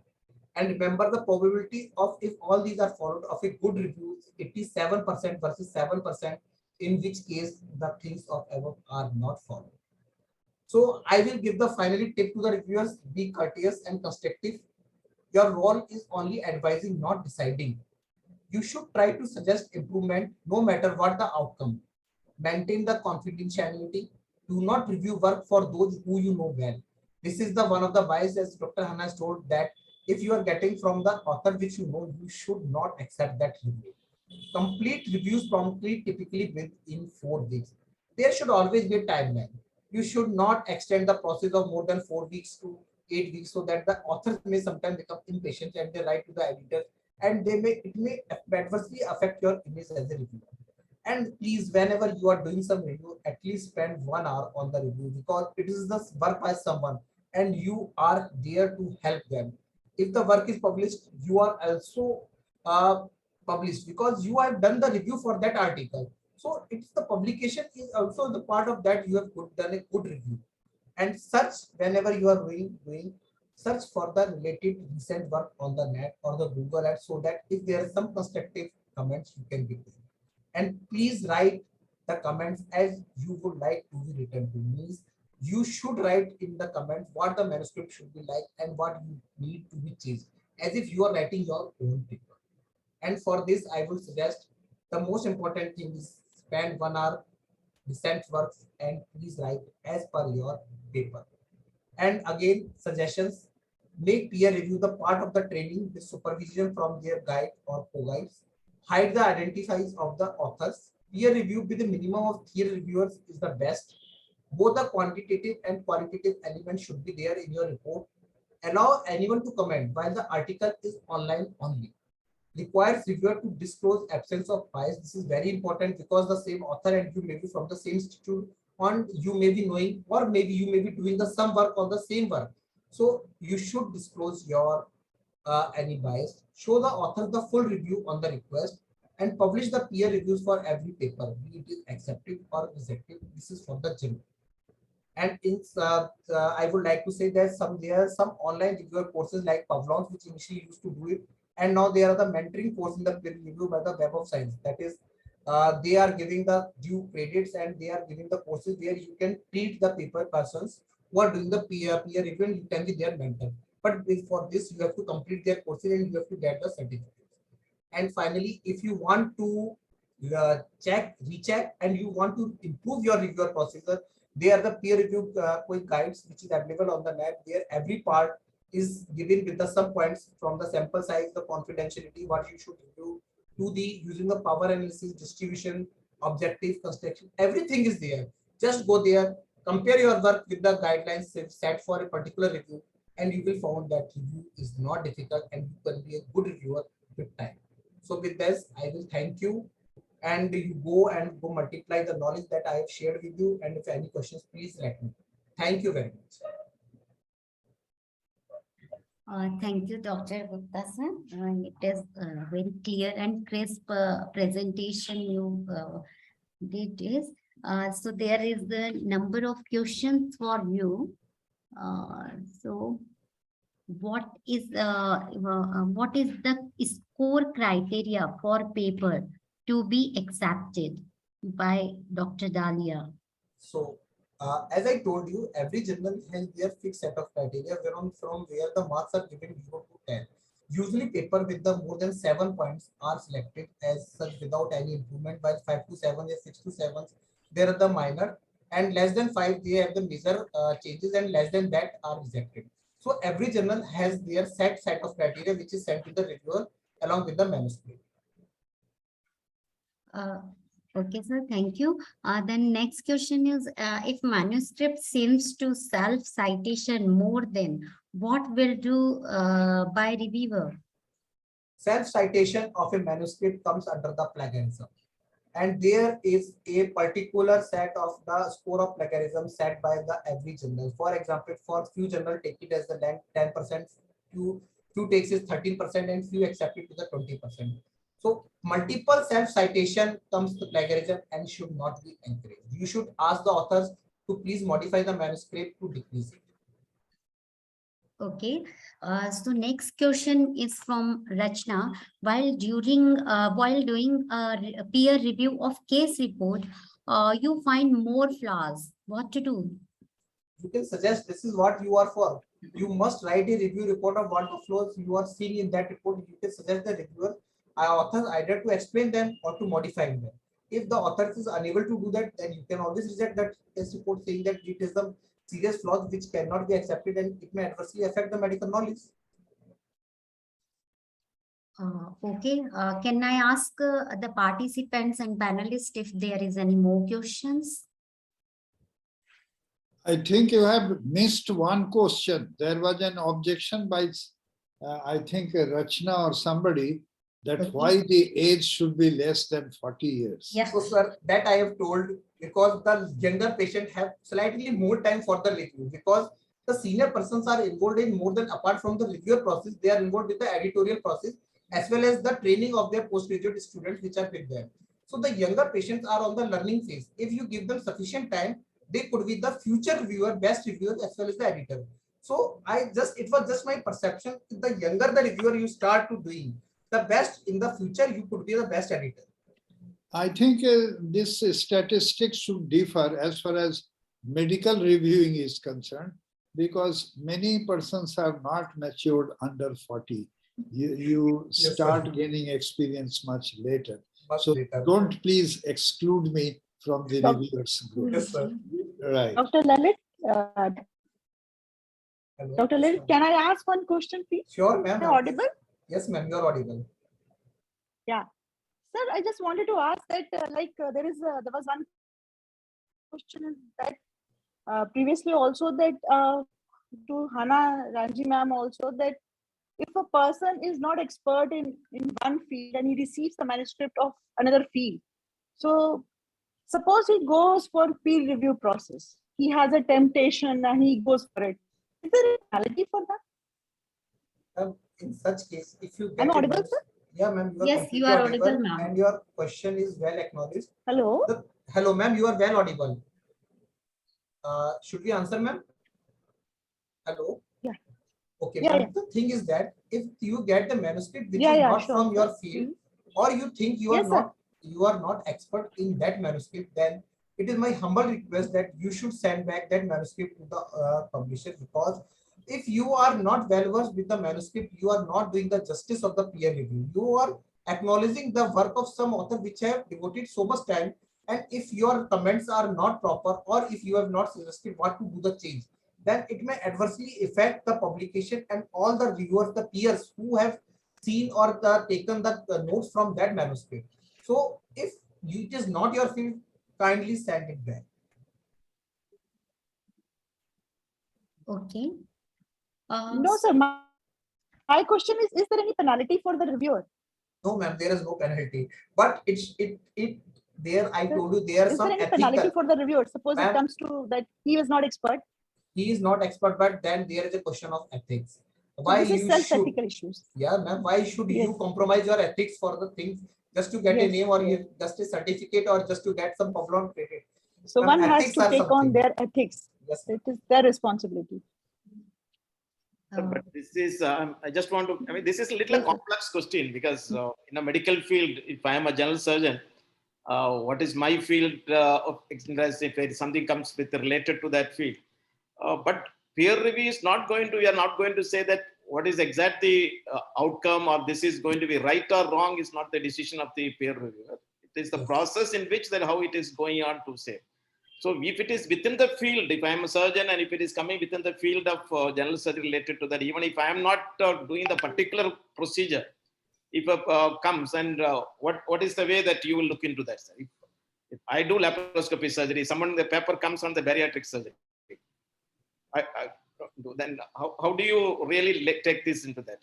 Speaker 5: And remember the probability of, if all these are followed, of a good review, it is 7% versus 7%, in which case the things of above are not followed. So I will give the finally tip to the reviewers: be courteous and constructive. Your role is only advising, not deciding. You should try to suggest improvement no matter what the outcome. Maintain the confidentiality. Do not review work for those who you know well. This is the one of the bias, as Dr. Hannah has told, that if you are getting from the author which you know, you should not accept that review. Complete reviews promptly, typically within 4 weeks. There should always be a timeline. You should not extend the process of more than 4 weeks to 8 weeks, so that the authors may sometimes become impatient and they write to the editor, and it may adversely affect your image as a reviewer. And please, whenever you are doing some review, at least spend 1 hour on the review, because it is the work by someone and you are there to help them. If the work is published, you are also published because you have done the review for that article. So it's the publication is also the part of that you have done a good review. And search, whenever you are doing search for the related recent work on the net or the Google Ads, so that if there are some constructive comments, you can give them. And please write the comments as you would like to be written to. Means you should write in the comments what the manuscript should be like and what you need to be changed, as if you are writing your own paper. And for this, I would suggest the most important thing is spend 1 hour, recent works, and please write as per your paper. And again, suggestions: make peer review the part of the training with supervision from their guide or co-guides. Hide the identifiers of the authors. Peer review with a minimum of 3 reviewers is the best. Both the quantitative and qualitative elements should be there in your report. Allow anyone to comment while the article is online only. Requires reviewer to disclose absence of bias. This is very important, because the same author and you may be from the same institute, and you may be knowing, or maybe you may be doing the some work on the same work. So you should disclose your any bias. Show the author the full review on the request, and publish the peer reviews for every paper, be it is accepted or rejected. This is for the journal. And I would like to say that there are some online reviewer courses like Pavlons, which initially used to do it, and now there are the mentoring course in the peer review by the Web of Science. That is, they are giving the due credits and they are giving the courses where you can treat the paper persons who are doing the peer review, and you can be their mentor. But for this, you have to complete their courses and you have to get the certificates. And finally, if you want to recheck, and you want to improve your reviewer procedure, there are the peer review quick guides, which is available on the net. There, every part is given with the some points from the sample size, the confidentiality, what you should do, to the using the power analysis, distribution, objective, construction. Everything is there. Just go there, compare your work with the guidelines set for a particular review, and you will find that review is not difficult and you can be a good reviewer with time. So with this, I will thank you and you go multiply the knowledge that I have shared with you. And if any questions, please let me know. Thank you very much.
Speaker 1: Thank you, Dr. Gupta, sir. It is very clear and crisp presentation you did is. So there is the number of questions for you. So what is the score criteria for paper to be accepted by Dr. Dalia?
Speaker 5: So, as I told you, every journal has their fixed set of criteria from where the marks are given 0 to 10. Usually, paper with the more than 7 points are selected as such without any improvement, while 5 to 7 or 6 to 7, there are the minor, and less than 5, they have the major changes, and less than that are rejected. So, every journal has their set of criteria which is sent to the reviewer along with the manuscript.
Speaker 1: Okay, sir, thank you. Then next question is, if manuscript seems to self-citation more than, what will do by reviewer?
Speaker 5: Self-citation of a manuscript comes under the plagiarism. And there is a particular set of the score of plagiarism set by the every journal. For example, for few journal take it as the 10%, few takes is 13%, and few accept it to the 20%. So multiple self-citation comes to plagiarism and should not be encouraged. You should ask the authors to please modify the manuscript to decrease it.
Speaker 1: Okay, so next question is from Rachna. While doing a peer review of case report, you find more flaws. What to do?
Speaker 5: You can suggest this is what you are for. You must write a review report of what the flaws you are seeing in that report. You can suggest the reviewer, authors either to explain them or to modify them. If the author is unable to do that, then you can always reject that test report saying that it is the serious flaws which cannot be accepted and it may adversely affect the medical knowledge.
Speaker 1: Okay, can I ask the participants and panelists if there is any more questions?
Speaker 2: I think you have missed one question. There was an objection by, I think, Rachna or somebody, that
Speaker 1: Okay.
Speaker 2: why the age should be less than 40 years.
Speaker 1: Yeah.
Speaker 5: So, sir, that I have told because the younger patient have slightly more time for the review, because the senior persons are involved in more than apart from the review process, they are involved with the editorial process as well as the training of their postgraduate students which are with them. So the younger patients are on the learning phase. If you give them sufficient time, they could be the future reviewer, best reviewer as well as the editor. So it was just my perception. The younger the reviewer you start to doing, the best in the future you could be the best editor.
Speaker 2: I think this statistics should differ as far as medical reviewing is concerned, because many persons have not matured under 40. You
Speaker 5: Yes,
Speaker 2: start
Speaker 5: sir.
Speaker 2: gaining experience much later.
Speaker 5: Much
Speaker 2: So
Speaker 5: later.
Speaker 2: don't please exclude me from the
Speaker 6: Doc-
Speaker 2: reviewers group.
Speaker 5: Yes, sir.
Speaker 2: Right.
Speaker 6: Dr. Lalit,
Speaker 5: Hello.
Speaker 6: Dr. Lalit, can I ask one question, please?
Speaker 5: Sure, ma'am.
Speaker 6: Am I audible?
Speaker 5: Yes, ma'am, you're audible.
Speaker 6: Sir, I just wanted to ask that, there was one question is that previously also that to Hana Ranji ma'am also, that if a person is not expert in one field and he receives the manuscript of another field, so suppose he goes for peer review process, he has a temptation and he goes for it. Is there a penalty for that?
Speaker 5: In such case, if you get
Speaker 6: Am I
Speaker 5: a
Speaker 6: audible,
Speaker 5: manus-
Speaker 6: sir?
Speaker 5: Yeah, ma'am, you are
Speaker 1: Yes,
Speaker 5: completely
Speaker 1: you are audible, ma'am.
Speaker 5: and your question is well acknowledged.
Speaker 6: Hello?
Speaker 5: Hello, ma'am, you are well audible. Should we answer, ma'am? Hello?
Speaker 6: Yeah.
Speaker 5: Okay,
Speaker 6: Yeah,
Speaker 5: ma'am.
Speaker 6: yeah.
Speaker 5: The thing is that if you get the manuscript which
Speaker 6: Yeah,
Speaker 5: is
Speaker 6: yeah,
Speaker 5: not
Speaker 6: sure,
Speaker 5: from your
Speaker 6: sir.
Speaker 5: field, or you think you
Speaker 6: Yes, sir.
Speaker 5: are not expert in that manuscript, then it is my humble request that you should send back that manuscript to the publisher, because if you are not well versed with the manuscript, you are not doing the justice of the peer review. You are acknowledging the work of some author which have devoted so much time, and if your comments are not proper, or if you have not suggested what to do the change, then it may adversely affect the publication and all the reviewers, the peers who have seen or taken the notes from that manuscript. So if it is not your field, kindly send it back.
Speaker 1: Okay.
Speaker 6: No, sir. My question is there any penalty for the reviewer?
Speaker 5: No, ma'am, there is no penalty. But there, I told you, there are
Speaker 6: Is
Speaker 5: some
Speaker 6: there any penalty
Speaker 5: ethical.
Speaker 6: for the reviewer? Suppose it
Speaker 5: Ma'am,
Speaker 6: comes to that he was not expert.
Speaker 5: he is not expert, but then there is a question of ethics.
Speaker 6: So
Speaker 5: Why
Speaker 6: this is
Speaker 5: you should,
Speaker 6: self-ethical issues.
Speaker 5: yeah, ma'am, why should
Speaker 6: Yes.
Speaker 5: you compromise your ethics for the things just to get a
Speaker 6: Yes,
Speaker 5: name or
Speaker 6: yes.
Speaker 5: just a certificate or just to get some Pavlov credit?
Speaker 6: So
Speaker 5: Ma'am,
Speaker 6: one has
Speaker 5: ethics
Speaker 6: to
Speaker 5: are
Speaker 6: take on
Speaker 5: something.
Speaker 6: their ethics.
Speaker 5: Yes,
Speaker 6: It is their responsibility.
Speaker 7: But this is, I just want to, I mean, this is a little
Speaker 6: Yes, sir.
Speaker 7: complex question because in a medical field, if I am a general surgeon, what is my field of interest if something comes with related to that field? But peer review is not going to, we are not going to say that what is exactly outcome or this is going to be right or wrong is not the decision of the peer reviewer. It is the
Speaker 5: Yes.
Speaker 7: process in which that how it is going on to say. So if it is within the field, if I am a surgeon and if it is coming within the field of general surgery related to that, even if I am not doing the particular procedure, if comes and what is the way that you will look into that? Sir? If I do laparoscopy surgery, someone, the paper comes on the bariatric surgery. Then how do you really take this into that?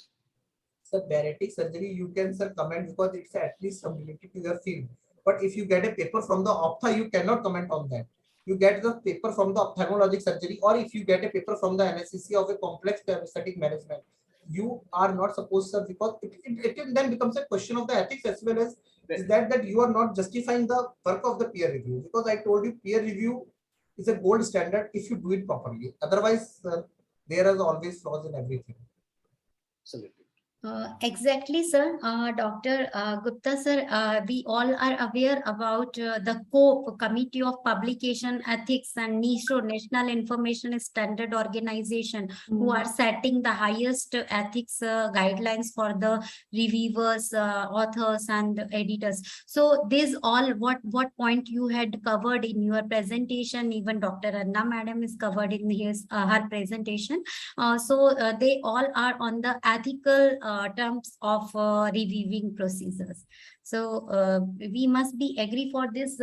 Speaker 5: sir, bariatric surgery, you can, sir, comment because it's at least some related to your field. But if you get a paper from the ophtha, you cannot comment on that. You get the paper from the ophthalmologic surgery, or if you get a paper from the anesthesia of a complex anesthetic management, you are not supposed, sir, because it then becomes a question of the ethics as well as is that you are not justifying the work of the peer review. Because I told you, peer review is a gold standard if you do it properly. Otherwise, there is always flaws in everything.
Speaker 7: Absolutely.
Speaker 1: Exactly, sir. Dr. Gupta, sir, we all are aware about the COPE, Committee of Publication Ethics and NISO, National Information Standard Organization, who are setting the highest ethics guidelines for the reviewers, authors, and editors. So this all what point you had covered in your presentation, even Dr. Anna Madam is covered in her presentation. So they all are on the ethical terms of reviewing procedures. So we must be agree for this,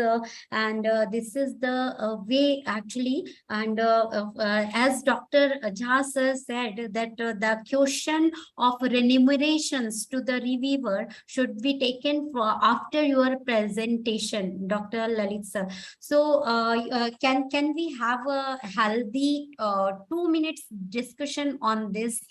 Speaker 1: and this is the way actually. And as Dr. Jha sir said, that the question of remunerations to the reviewer should be taken for after your presentation, Dr. Lalit sir. So can we have a healthy 2 minutes discussion on this?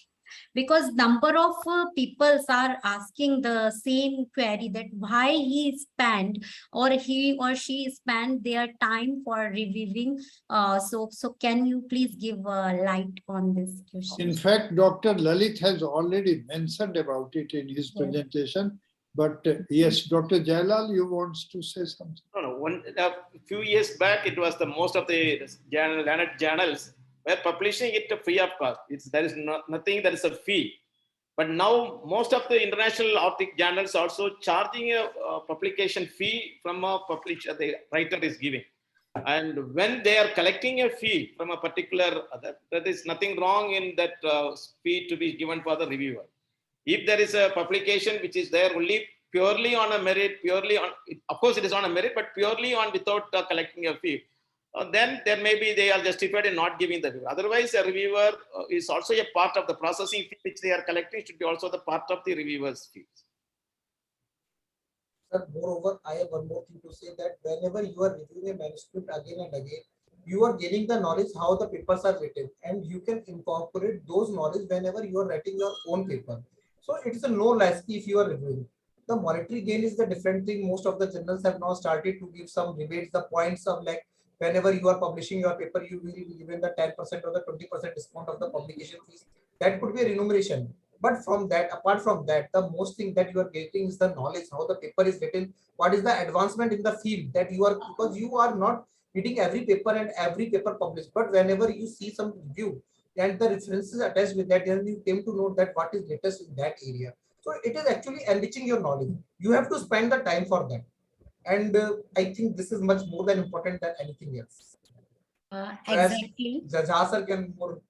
Speaker 1: Because number of people are asking the same query, that why he spent or he or she spent their time for reviewing. So can you please give a light on this question?
Speaker 2: In fact, Dr. Lalit has already mentioned about it in his
Speaker 1: Yes.
Speaker 2: presentation. But yes, Dr. Jailal, you want to say something?
Speaker 7: No. A few years back, it was the most of the learned journals were publishing it free of cost. There is nothing that is a fee. But now most of the international optic journals also charging a publication fee from a publisher the writer is giving. And when they are collecting a fee from a particular, there is nothing wrong in that fee to be given for the reviewer. If there is a publication which is there only purely on a merit, purely on, of course it is on a merit, but purely on without collecting a fee, then there may be they are justified in not giving the review. Otherwise, a reviewer is also a part of the processing fee which they are collecting should be also the part of the reviewer's fees.
Speaker 5: Sir, moreover, I have one more thing to say, that whenever you are reviewing a manuscript again and again, you are gaining the knowledge how the papers are written, and you can incorporate those knowledge whenever you are writing your own paper. So it is a no lasky if you are reviewing. The monetary gain is the different thing. Most of the journals have now started to give some rebates, the points of like whenever you are publishing your paper, you will be given the 10% or the 20% discount of the publication fees. That could be a remuneration. But from that, apart from that, the most thing that you are getting is the knowledge, how the paper is written, what is the advancement in the field that you are, because you are not reading every paper and every paper published, but whenever you see some review and the references attached with that, then you came to know that what is latest in that area. So it is actually enriching your knowledge. You have to spend the time for that. And I think this is much more than important than anything else.
Speaker 1: Exactly.
Speaker 5: Jha sir can more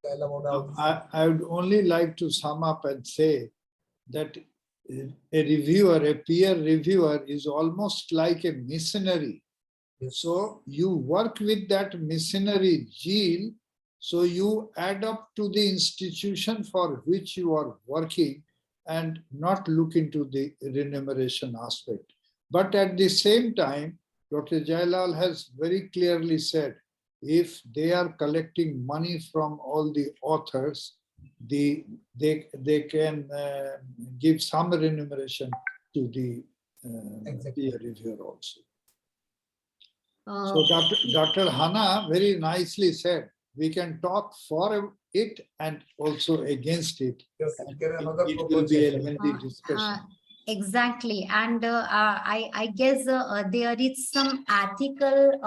Speaker 5: tell about that.
Speaker 2: I would only like to sum up and say that a reviewer, a peer reviewer is almost like a missionary. So you work with that missionary zeal, so you add up to the institution for which you are working, and not look into the remuneration aspect. But at the same time, Dr. Jailal has very clearly said, if they are collecting money from all the authors, they can give some remuneration to the
Speaker 5: Exactly.
Speaker 2: peer reviewer also.
Speaker 1: Uh,
Speaker 2: So Dr. Hana very nicely said, we can talk for it and also against it.
Speaker 5: Yes,
Speaker 2: And
Speaker 5: get another
Speaker 2: it will be a
Speaker 5: proposal.
Speaker 2: lengthy discussion.
Speaker 1: Exactly, and I guess there is some ethical,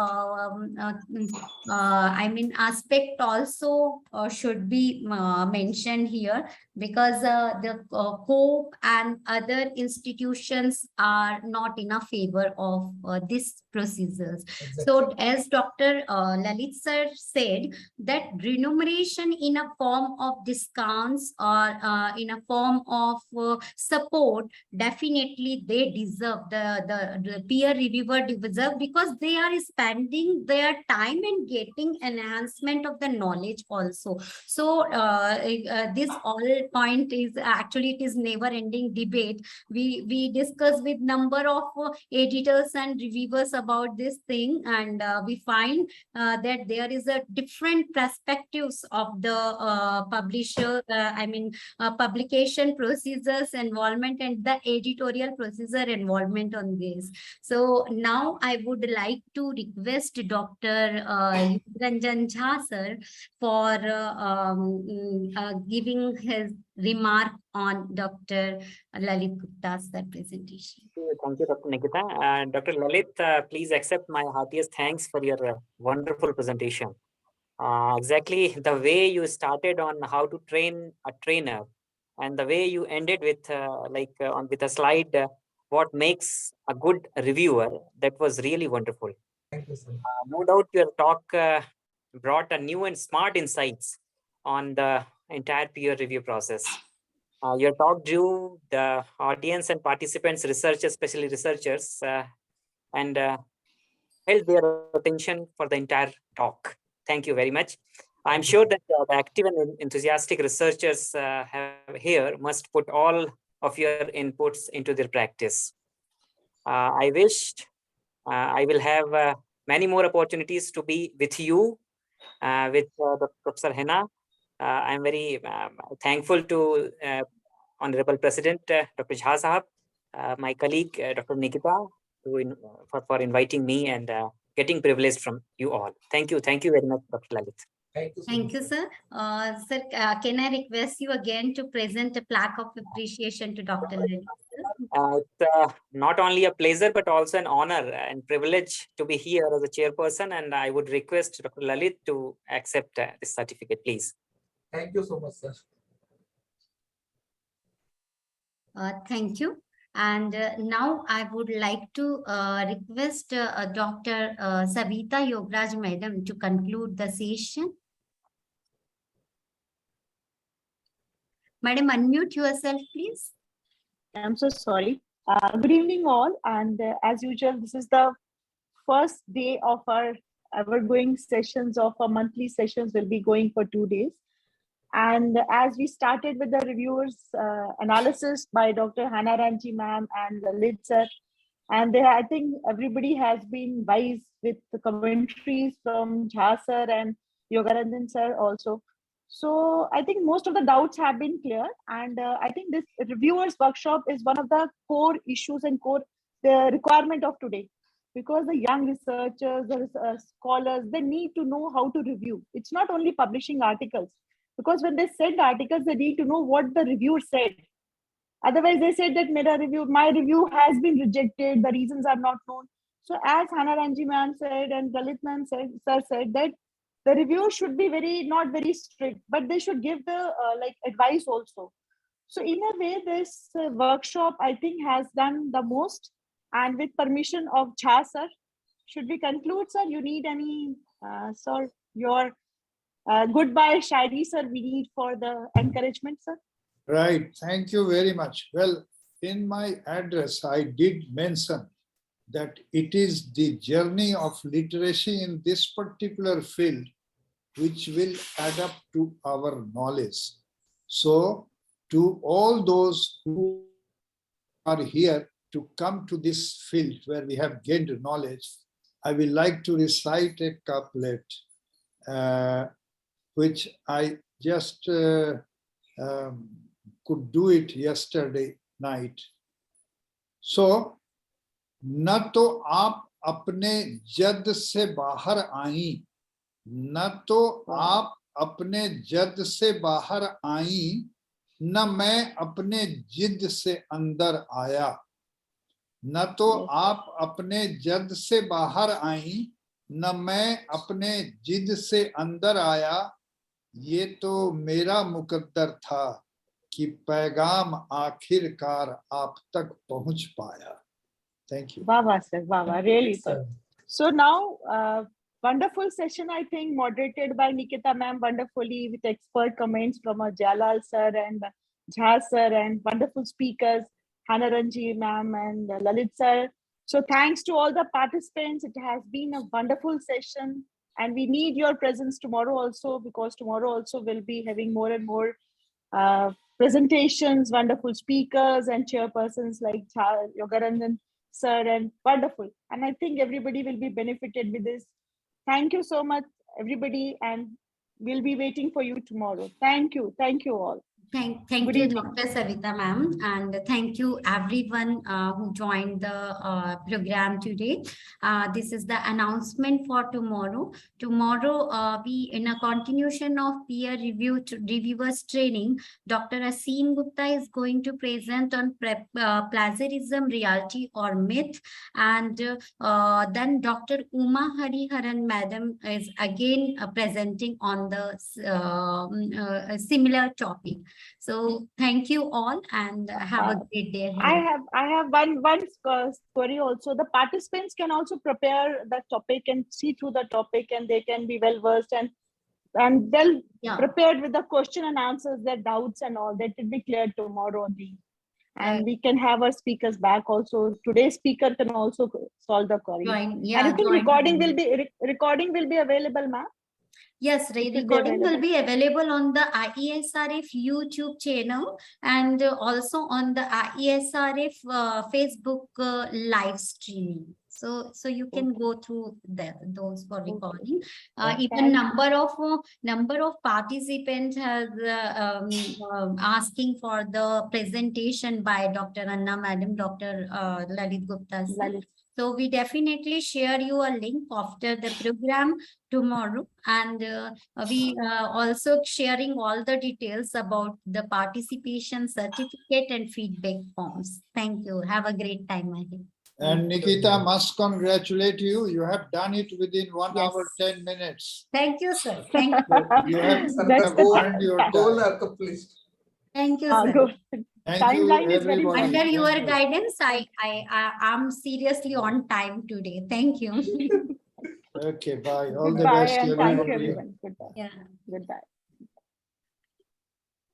Speaker 1: I mean, aspect also should be mentioned here, because the COPE and other institutions are not in a favor of these procedures. So, as Dr. Lalit sir said, that remuneration in a form of discounts or in a form of support, definitely they deserve, the peer reviewer deserve, because they are spending their time and getting enhancement of the knowledge also. So this all point is actually, it is never ending debate. We discuss with number of editors and reviewers about this thing, and we find that there is a different perspectives of the publisher, publication procedures involvement and the editorial procedure involvement on this. So now I would like to request Dr. Ranjan Jha sir for giving his remark on Dr. Lalit Gupta's presentation.
Speaker 4: Thank you, Dr. Nikita. And Dr. Lalit, please accept my heartiest thanks for your wonderful presentation. Exactly the way you started on how to train a trainer, and the way you ended with with a slide, what makes a good reviewer, that was really wonderful.
Speaker 5: Thank you, sir.
Speaker 4: No doubt your talk brought a new and smart insights on the entire peer review process. Your talk drew the audience and participants, researchers, especially researchers, and held their attention for the entire talk. Thank you very much. I'm sure that the active and enthusiastic researchers here must put all of your inputs into their practice. I wished I will have many more opportunities to be with you, with Professor Hena. I'm very thankful to Honorable President Dr. Jha Sahab, my colleague Dr. Nikita, for inviting me and getting privileged from you all. Thank you very much, Dr. Lalit.
Speaker 5: Thank you, so
Speaker 1: Thank
Speaker 5: much,
Speaker 1: you, sir. Sir, can I request you again to present a plaque of appreciation to Dr. Lalit?
Speaker 4: It's not only a pleasure, but also an honor and privilege to be here as a chairperson. And I would request Dr. Lalit to accept this certificate, please.
Speaker 5: Thank you so much, sir.
Speaker 1: Thank you. And now I would like to request Dr. Savita Yograj Madam to conclude the session. Madam, unmute yourself, please.
Speaker 6: I'm so sorry. Good evening, all. And as usual, this is the first day of our ever-going sessions of our monthly sessions. Will be going for 2 days. And as we started with the reviewers analysis by Dr. Hana Ranji ma'am and Lalit sir, and I think everybody has been wise with the commentaries from Jha sir and Yogaranjan sir also. So I think most of the doubts have been clear, and I think this reviewers workshop is one of the core issues and the requirement of today, because the young researchers, the scholars, they need to know how to review. It's not only publishing articles, because when they send articles, they need to know what the reviewer said. Otherwise, they said that my review has been rejected, the reasons are not known. So as Hana Ranji ma'am said and Lalit ma'am said that the review should be not very strict, but they should give the advice also. So in a way, this workshop, I think, has done the most. And with permission of Jha sir, should we conclude, sir? You need any, sir, your goodbye, Shairi sir, we need for the encouragement, sir?
Speaker 2: Right. Thank you very much. Well, in my address, I did mention that it is the journey of literacy in this particular field which will add up to our knowledge. So to all those who are here to come to this field where we have gained knowledge, I will like to recite a couplet, which I just could do it yesterday night. So, न तो आप अपने जद से बाहर आई, न तो आप अपने जद से बाहर आई, न मैं अपने जिद से अंदर आया। न तो आप अपने जद से बाहर आई, न मैं अपने जिद से अंदर आया, ये तो मेरा मुकद्दर था कि पैगाम आखिरकार आप तक पहुंच पाया। Thank you.
Speaker 6: Wow, sir. Wow, really.
Speaker 5: Sir.
Speaker 6: So now, wonderful session, I think, moderated by Nikita ma'am wonderfully with expert comments from Jalal sir and Jha sir and wonderful speakers, Hana Ranji ma'am and Lalit sir. So thanks to all the participants. It has been a wonderful session and we need your presence tomorrow also, because tomorrow also we'll be having more and more presentations, wonderful speakers and chairpersons like Yogaranjan sir, and wonderful. And I think everybody will be benefited with this. Thank you so much, everybody, and we'll be waiting for you tomorrow. Thank you. Thank you all.
Speaker 1: Thank
Speaker 6: Good
Speaker 1: you,
Speaker 6: evening.
Speaker 1: Dr. Savita ma'am, and thank you everyone who joined the program today. This is the announcement for tomorrow. Tomorrow, we in a continuation of peer reviewers training, Dr. Asim Gupta is going to present on plagiarism, reality or myth, and then Dr. Uma Hariharan madam is again presenting on the similar topic. So thank you all and have a great day ahead.
Speaker 6: I have one query also. The participants can also prepare the topic and see through the topic, and they can be well versed and well
Speaker 1: Yeah.
Speaker 6: prepared with the question and answers, their doubts and all. That will be clear tomorrow only. And we can have our speakers back also. Today's speaker can also solve the query. And I think recording will be available, ma'am.
Speaker 1: Yes,
Speaker 6: It will be
Speaker 1: recording will
Speaker 6: available.
Speaker 1: be available on the IESRF YouTube channel and also on the IESRF Facebook live streaming. So you can go through those for recording. Even number of participants has asking for the presentation by Dr. Anna madam, Dr. Lalit Gupta sir.
Speaker 6: Lalit.
Speaker 1: So we definitely share you a link after the program tomorrow, and we also sharing all the details about the participation certificate and feedback forms. Thank you. Have a great time ahead.
Speaker 2: And Nikita must congratulate you. You have done it within 1 hour, 10 minutes.
Speaker 1: Thank you, sir. Thank you.
Speaker 2: You have
Speaker 6: That's the
Speaker 2: earned your
Speaker 5: Goal
Speaker 2: time.
Speaker 5: accomplished.
Speaker 1: Thank you, sir.
Speaker 6: Good.
Speaker 2: Thank you,
Speaker 6: Timeline is very
Speaker 2: everybody.
Speaker 1: Under
Speaker 2: Thank
Speaker 1: your
Speaker 2: you.
Speaker 1: guidance, I'm seriously on time today. Thank you.
Speaker 2: Okay, bye. All the
Speaker 6: Bye
Speaker 2: best,
Speaker 6: and thank you
Speaker 2: everybody.
Speaker 6: everyone. Goodbye.
Speaker 1: Yeah.
Speaker 6: Goodbye.